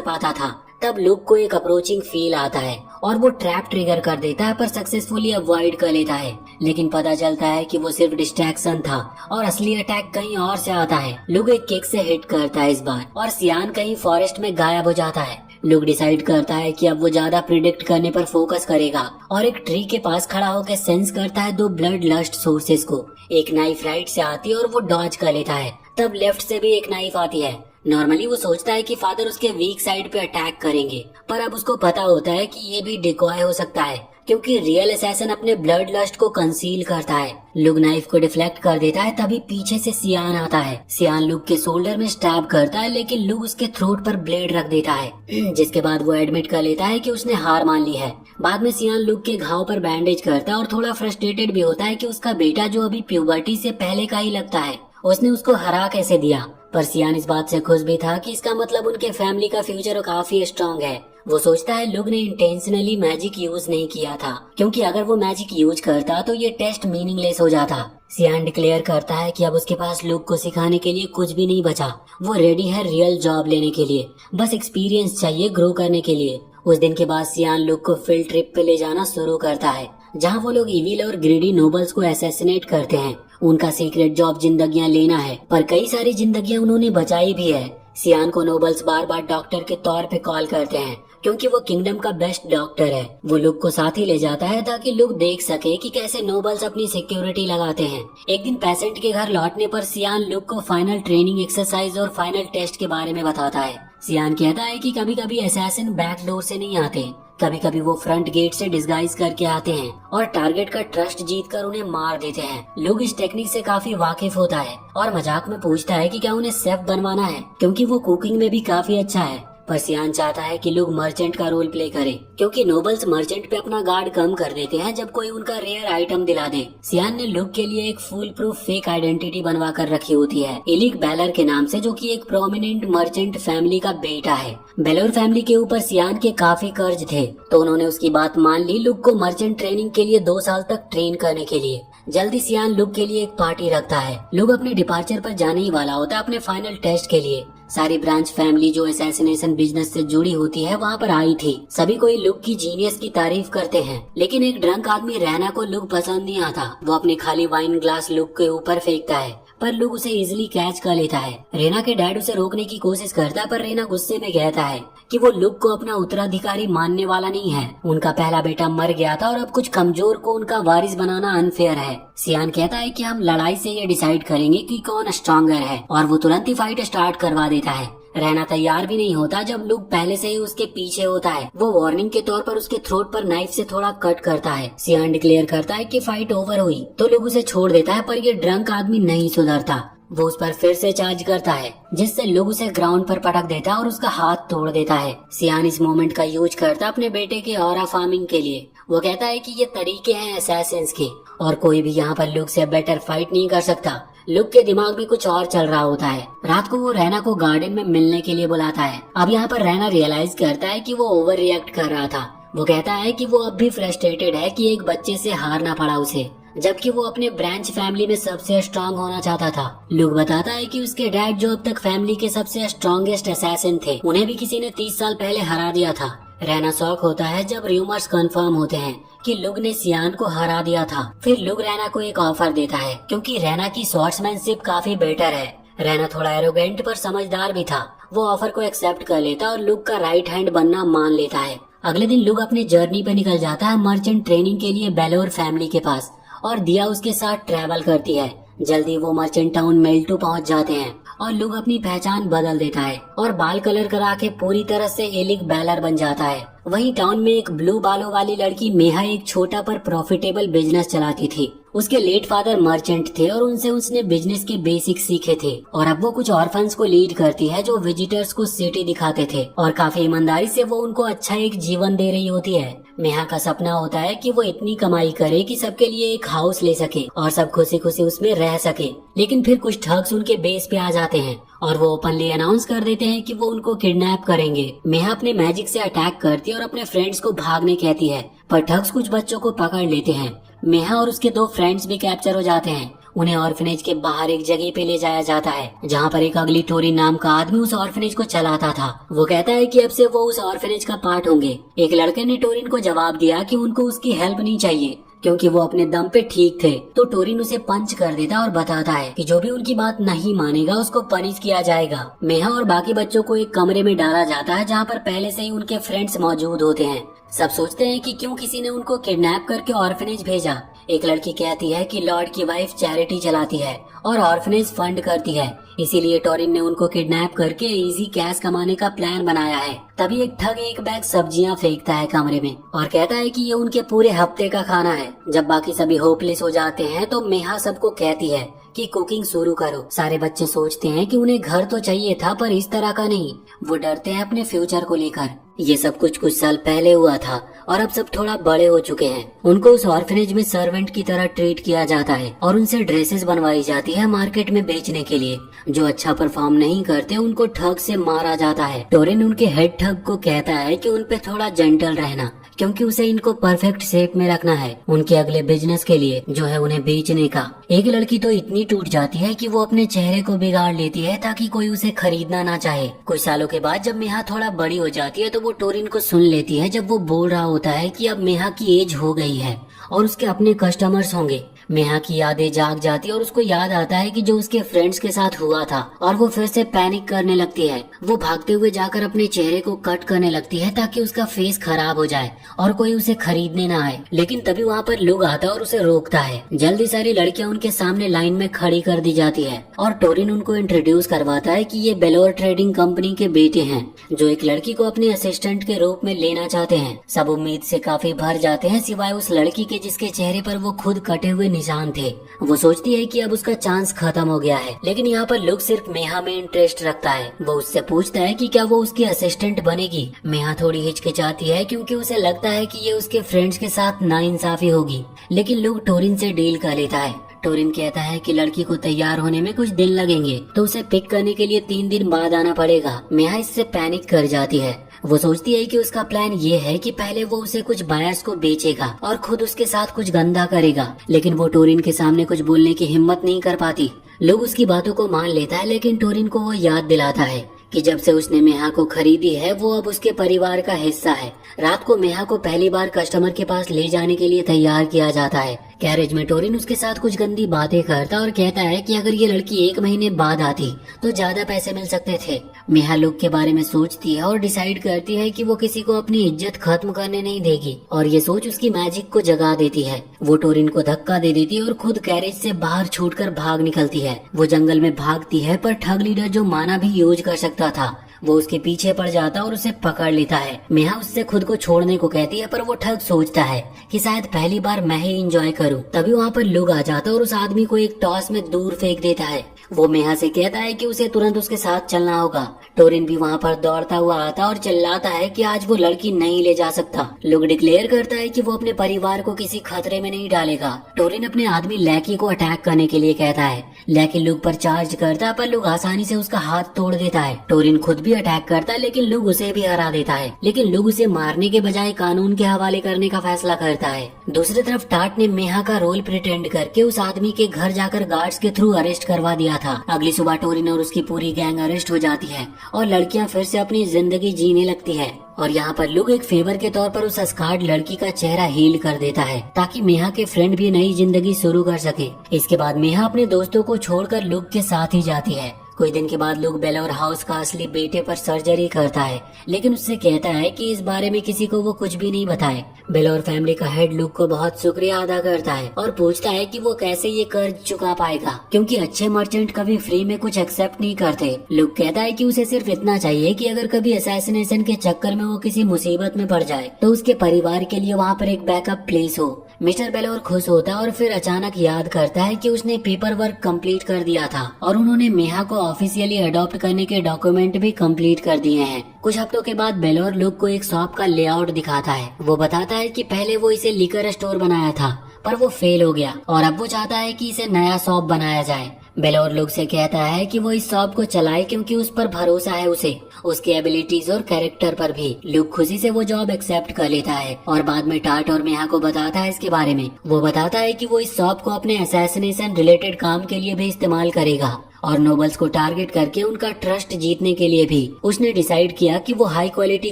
पाता था। तब लुक को एक अप्रोचिंग फील आता है और वो ट्रैप ट्रिगर कर देता है, पर सक्सेसफुली अवॉइड कर लेता है। लेकिन पता चलता है कि वो सिर्फ डिस्ट्रैक्शन था और असली अटैक कहीं और से आता है। लुक एक किक से हिट करता है इस बार और सियान कहीं फॉरेस्ट में गायब हो जाता है। लुक डिसाइड करता है कि अब वो ज्यादा प्रिडिक्ट करने पर फोकस करेगा और एक ट्री के पास खड़ा होकर सेंस करता है 2 ब्लड लस्ट सोर्सेस को। एक नाइफ राइट से आती है और वो डॉज कर लेता है। तब लेफ्ट से भी एक नाइफ आती है। नॉर्मली वो सोचता है कि फादर उसके वीक साइड पे अटैक करेंगे, पर अब उसको पता होता है कि ये भी डिकॉय हो सकता है, क्योंकि रियल असैसिन अपने ब्लड लस्ट को कंसील करता है। लुक नाइफ को डिफ्लेक्ट कर देता है, तभी पीछे से सियान आता है। सियान लुक के शोल्डर में स्टैब करता है, लेकिन लुक उसके थ्रोट पर ब्लेड रख देता है, जिसके बाद वो एडमिट कर लेता है कि उसने हार मान ली है। बाद में सियान लुक के घाव पर बैंडेज करता है और थोड़ा फ्रस्ट्रेटेड भी होता है कि उसका बेटा, जो अभी प्यूबर्टी से पहले का ही लगता है, उसने उसको हरा कैसे दिया। पर सियान इस बात से खुश भी था कि इसका मतलब उनके फैमिली का फ्यूचर काफी स्ट्रांग है। वो सोचता है लुक ने इंटेंशनली मैजिक यूज नहीं किया था, क्योंकि अगर वो मैजिक यूज करता तो ये टेस्ट मीनिंगलेस हो जाता। सियान डिक्लेयर करता है कि अब उसके पास लुक को सिखाने के लिए कुछ भी नहीं बचा। वो रेडी है रियल जॉब लेने के लिए, बस एक्सपीरियंस चाहिए ग्रो करने के लिए। उस दिन के बाद सियान लुक को फील्ड ट्रिप पे ले जाना शुरू करता है, जहाँ वो लोग इविल और ग्रीडी नोबल्स को असैसिनेट करते हैं। उनका सीक्रेट जॉब जिंदगियां लेना है, पर कई सारी जिंदगियां उन्होंने बचाई भी है। सियान को नोबल्स बार बार डॉक्टर के तौर पे कॉल करते हैं, क्योंकि वो किंगडम का बेस्ट डॉक्टर है। वो लुक को साथ ही ले जाता है ताकि लुक देख सके कि कैसे नोबल्स अपनी सिक्योरिटी लगाते हैं। एक दिन पेशेंट के घर लौटने पर सियान लुक को फाइनल ट्रेनिंग एक्सरसाइज और फाइनल टेस्ट के बारे में बताता है। सियान कहता है कि कभी कभी असैसिन बैक डोर से नहीं आते, कभी कभी वो फ्रंट गेट से डिस्गाइज करके आते हैं और टारगेट का ट्रस्ट जीतकर उन्हें मार देते हैं। लोग इस टेक्निक से काफी वाकिफ होता है और मजाक में पूछता है कि क्या उन्हें शेफ बनवाना है, क्योंकि वो कुकिंग में भी काफी अच्छा है। पर सियान चाहता है कि लोग मर्चेंट का रोल प्ले करे, क्योंकि नोबल्स मर्चेंट पे अपना गार्ड कम कर देते हैं जब कोई उनका रेयर आइटम दिला दे। सियान ने लुक के लिए एक फुल प्रूफ फेक आइडेंटिटी बनवा कर रखी होती है, इलिक बेलर के नाम से, जो कि एक प्रोमिनेंट मर्चेंट फैमिली का बेटा है। बेलर फैमिली के ऊपर सियान के काफी कर्ज थे, तो उन्होंने उसकी बात मान ली लुक को मर्चेंट ट्रेनिंग के लिए 2 साल तक ट्रेन करने के लिए। जल्दी सियान लुक के लिए एक पार्टी रखता है। लुक अपने डिपार्चर पर जाने ही वाला होता है अपने फाइनल टेस्ट के लिए। सारी ब्रांच फैमिली जो असैसिनेशन बिजनेस से जुड़ी होती है वहाँ पर आई थी। सभी कोई लुक की जीनियस की तारीफ करते हैं, लेकिन एक ड्रंक आदमी रैना को लुक पसंद नहीं आता। वो अपने खाली वाइन ग्लास लुक के ऊपर फेंकता है, पर लुक उसे इजीली कैच कर लेता है। रेना के डैड उसे रोकने की कोशिश करता है, पर रेना गुस्से में कहता है कि वो लुक को अपना उत्तराधिकारी मानने वाला नहीं है। उनका पहला बेटा मर गया था और अब कुछ कमजोर को उनका वारिस बनाना अनफेयर है। सियान कहता है कि हम लड़ाई से ये डिसाइड करेंगे कि कौन स्ट्रॉन्गर है, और वो तुरंत ही फाइट स्टार्ट करवा देता है। रहना तैयार भी नहीं होता जब लुक पहले से ही उसके पीछे होता है। वो वार्निंग के तौर पर उसके थ्रोट पर नाइफ से थोड़ा कट करता है। सियान डिक्लेयर करता है कि फाइट ओवर हुई तो लुक उसे छोड़ देता है, पर ये ड्रंक आदमी नहीं सुधरता। वो उस पर फिर से चार्ज करता है, जिससे लुक उसे ग्राउंड पर पटक देता है और उसका हाथ तोड़ देता है। सियान इस मोमेंट का यूज करता है अपने बेटे के ऑरा फार्मिंग के लिए। वो कहता है कि ये तरीके हैं असैसिन्स के और कोई भी यहाँ पर लुक से बेटर फाइट नहीं कर सकता। लुक के दिमाग में कुछ और चल रहा होता है। रात को वो रैना को गार्डन में मिलने के लिए बुलाता है। अब यहाँ पर रैना रियलाइज करता है कि वो ओवर रिएक्ट कर रहा था। वो कहता है कि वो अब भी फ्रस्ट्रेटेड है कि एक बच्चे से हारना पड़ा उसे, जबकि वो अपने ब्रांच फैमिली में सबसे स्ट्रांग होना चाहता था। लुक बताता है कि उसके डैड, जो अब तक फैमिली के सबसे स्ट्रॉन्गेस्ट असैसिन थे, उन्हें भी किसी ने 30 साल पहले हरा दिया था। रैना शॉक होता है जब रूमर्स कंफर्म होते हैं कि लुक ने सियान को हरा दिया था। फिर लुक रैना को एक ऑफर देता है, क्योंकि रैना की स्वॉर्ड्समैनशिप काफी बेटर है। रैना थोड़ा एरोगेंट पर समझदार भी था। वो ऑफर को एक्सेप्ट कर लेता और लुक का राइट हैंड बनना मान लेता है। अगले दिन लुक अपने जर्नी पे निकल जाता है मर्चेंट ट्रेनिंग के लिए बेलोर फैमिली के पास, और दिया उसके साथ ट्रैवल करती है। जल्दी वो मर्चेंट टाउन मेल्टू पहुंच जाते हैं और लुक अपनी पहचान बदल देता है और बाल कलर करा के पूरी तरह से एलिक बेलर बन जाता है। वहीं टाउन में एक ब्लू बालों वाली लड़की मेहा एक छोटा पर प्रॉफिटेबल बिजनेस चलाती थी। उसके लेट फादर मर्चेंट थे और उनसे उसने बिजनेस के बेसिक सीखे थे, और अब वो कुछ ऑर्फन्स को लीड करती है जो विजिटर्स को सिटी दिखाते थे, और काफी ईमानदारी से वो उनको अच्छा एक जीवन दे रही होती है। मेहा का सपना होता है कि वो इतनी कमाई करे कि सबके लिए एक हाउस ले सके और सब खुशी खुशी उसमें रह सके। लेकिन फिर कुछ ठग्स उनके बेस पे आ जाते हैं और वो ओपनली अनाउंस कर देते हैं कि वो उनको किडनैप करेंगे। मेहा अपने मैजिक से अटैक करती है और अपने फ्रेंड्स को भागने कहती है, पर ठग्स कुछ बच्चों को पकड़ लेते हैं। मेहा और उसके 2 फ्रेंड्स भी कैप्चर हो जाते हैं। उन्हें ऑर्फनेज के बाहर एक जगह पे ले जाया जाता है जहाँ पर एक अगली टोरिन नाम का आदमी उस ऑर्फनेज को चलाता था। वो कहता है कि अब से वो उस ऑर्फनेज का पार्ट होंगे। एक लड़के ने टोरिन को जवाब दिया कि उनको उसकी हेल्प नहीं चाहिए क्योंकि वो अपने दम पे ठीक थे। तो टोरिन उसे पंच कर देता और बताता है कि जो भी उनकी बात नहीं मानेगा उसको पनिश किया जाएगा। मेहा और बाकी बच्चों को एक कमरे में डाला जाता है जहाँ पर पहले से ही उनके फ्रेंड्स मौजूद होते हैं। सब सोचते हैं कि क्यों किसी ने उनको किडनैप करके ऑर्फनेज भेजा। एक लड़की कहती है कि लॉर्ड की वाइफ चैरिटी चलाती है और ऑर्फनेज फंड करती है, इसीलिए टोरिन ने उनको किडनैप करके इजी कैश कमाने का प्लान बनाया है। तभी एक ठग एक बैग सब्जियां फेंकता है कमरे में और कहता है कि ये उनके पूरे हफ्ते का खाना है। जब बाकी सभी होपलेस हो जाते हैं तो मेहा सबको कहती है कि कुकिंग शुरू करो। सारे बच्चे सोचते हैं कि उन्हें घर तो चाहिए था पर इस तरह का नहीं। वो डरते हैं अपने फ्यूचर को लेकर। ये सब कुछ साल पहले हुआ था और अब सब थोड़ा बड़े हो चुके हैं। उनको उस ऑर्फनेज में सर्वेंट की तरह ट्रीट किया जाता है और उनसे ड्रेसेस बनवाई जाती है मार्केट में बेचने के लिए। जो अच्छा परफॉर्म नहीं करते उनको ठग से मारा जाता है। टोरिन उनके हेड ठग को कहता है कि उन पे थोड़ा जेंटल रहना क्योंकि उसे इनको परफेक्ट शेप में रखना है उनके अगले बिजनेस के लिए जो है उन्हें बेचने का। एक लड़की तो इतनी टूट जाती है कि वो अपने चेहरे को बिगाड़ लेती है ताकि कोई उसे खरीदना ना चाहे। कुछ सालों के बाद जब मेहा थोड़ा बड़ी हो जाती है तो वो टोरिन को सुन लेती है जब वो बोल रहा होता है कि अब मेहा की एज हो गई है और उसके अपने कस्टमर्स होंगे। मेहा की यादें जाग जाती है और उसको याद आता है कि जो उसके फ्रेंड्स के साथ हुआ था और वो फिर से पैनिक करने लगती है। वो भागते हुए जाकर अपने चेहरे को कट करने लगती है ताकि उसका फेस खराब हो जाए और कोई उसे खरीदने ना आए। लेकिन तभी वहाँ पर लुग आता है और उसे रोकता है। जल्दी सारी लड़कियां उनके सामने लाइन में खड़ी कर दी जाती है और टोरिन उनको इंट्रोड्यूस करवाता है कि ये बेलोर ट्रेडिंग कंपनी के बेटे हैं जो एक लड़की को अपने असिस्टेंट के रूप में लेना चाहते हैं। सब उम्मीद से काफी भर जाते हैं सिवाय उस लड़की के जिसके चेहरे पर वो खुद कटे हुए निशान थे। वो सोचती है कि अब उसका चांस खत्म हो गया है। लेकिन यहाँ पर लुक सिर्फ मेहा में इंटरेस्ट रखता है। वो उससे पूछता है कि क्या वो उसकी असिस्टेंट बनेगी। मेहा थोड़ी हिचकिचाती है क्योंकि उसे लगता है कि ये उसके फ्रेंड्स के साथ नाइंसाफी होगी। लेकिन लुक टोरिन से डील कर लेता है। टोरिन कहता है कि लड़की को तैयार होने में कुछ दिन लगेंगे तो उसे पिक करने के लिए 3 दिन बाद आना पड़ेगा। मेहा इससे पैनिक कर जाती है। वो सोचती है कि उसका प्लान ये है कि पहले वो उसे कुछ बायर्स को बेचेगा और खुद उसके साथ कुछ गंदा करेगा। लेकिन वो टोरिन के सामने कुछ बोलने की हिम्मत नहीं कर पाती। लोग उसकी बातों को मान लेता है लेकिन टोरिन को वो याद दिलाता है कि जब से उसने मेहा को खरीदी है वो अब उसके परिवार का हिस्सा है। रात को मेहा को पहली बार कस्टमर के पास ले जाने के लिए तैयार किया जाता है। गैरेज में टोरिन उसके साथ कुछ गंदी बातें करता और कहता है कि अगर ये लड़की 1 महीने बाद आती तो ज्यादा पैसे मिल सकते थे। मेहा लुक के बारे में सोचती है और डिसाइड करती है कि वो किसी को अपनी इज्जत खत्म करने नहीं देगी और ये सोच उसकी मैजिक को जगा देती है। वो टोरिन को धक्का दे देती है और खुद गैरेज से बाहर छूटकर भाग निकलती है। वो जंगल में भागती है पर ठग लीडर जो माना भी यूज कर सकता था वो उसके पीछे पड़ जाता और उसे पकड़ लेता है। मेहा उससे खुद को छोड़ने को कहती है पर वो ठग सोचता है कि शायद पहली बार मैं ही एंजॉय करूं। तभी वहाँ पर लोग आ जाता और उस आदमी को एक टॉस में दूर फेंक देता है। वो मेहा से कहता है कि उसे तुरंत उसके साथ चलना होगा। टोरिन भी वहाँ पर दौड़ता हुआ आता और चिल्लाता है कि आज वो लड़की नहीं ले जा सकता। लोग डिक्लेयर करता है कि वो अपने परिवार को किसी खतरे में नहीं डालेगा। टोरिन अपने आदमी लैकी को अटैक करने के लिए कहता है। लैकी लुक पर चार्ज करता है पर लुक आसानी से उसका हाथ तोड़ देता है। टोरिन खुद भी अटैक करता है लेकिन लुक उसे भी हरा देता है। लेकिन लुक उसे मारने के बजाय कानून के हवाले करने का फैसला करता है। दूसरी तरफ टाट ने मेहा का रोल प्रिटेंड करके उस आदमी के घर जाकर गार्ड्स के थ्रू अरेस्ट करवा दिया था। अगली सुबह टोरिन और उसकी पूरी गैंग अरेस्ट हो जाती है और लड़कियां फिर से अपनी जिंदगी जीने लगती है। और यहाँ पर लुक एक फेवर के तौर पर उस स्कार्ड लड़की का चेहरा हील कर देता है ताकि मेहा के फ्रेंड भी नई जिंदगी शुरू कर सके। इसके बाद मेहा अपने दोस्तों को छोड़कर लुक के साथ ही जाती है। कुछ दिन के बाद लुक बेलोर हाउस का असली बेटे पर सर्जरी करता है लेकिन उससे कहता है कि इस बारे में किसी को वो कुछ भी नहीं बताए। बेलोर फैमिली का हेड लुक को बहुत शुक्रिया अदा करता है और पूछता है कि वो कैसे ये कर्ज चुका पाएगा क्योंकि अच्छे मर्चेंट कभी फ्री में कुछ एक्सेप्ट नहीं करते। लुक कहता है कि उसे सिर्फ इतना चाहिए कि अगर कभी असैसिनेशन के चक्कर में वो किसी मुसीबत में पड़ जाए तो उसके परिवार के लिए वहाँ पर एक बैकअप प्लेस हो। मिस्टर बेलोर खुश होता है और फिर अचानक याद करता है कि उसने पेपर वर्क कंप्लीट कर दिया था और उन्होंने मेहा को ऑफिशियली अडॉप्ट करने के डॉक्यूमेंट भी कंप्लीट कर दिए हैं। कुछ हफ्तों के बाद बेलोर लुक को एक शॉप का लेआउट दिखाता है। वो बताता है कि पहले वो इसे लिकर स्टोर बनाया था पर वो फेल हो गया और अब वो चाहता है कि इसे नया शॉप बनाया जाए। बेलोर लुक से कहता है कि वो इस शॉप को चलाए क्योंकि उस पर भरोसा है उसे, उसकी एबिलिटीज और कैरेक्टर पर भी। लुक खुशी से वो जॉब एक्सेप्ट कर लेता है और बाद में टाट और मेहा को बताता है इसके बारे में। वो बताता है कि वो इस शॉप को अपने असैसिनेशन रिलेटेड काम के लिए भी इस्तेमाल करेगा और नोबल्स को टारगेट करके उनका ट्रस्ट जीतने के लिए भी। उसने डिसाइड किया कि वो हाई क्वालिटी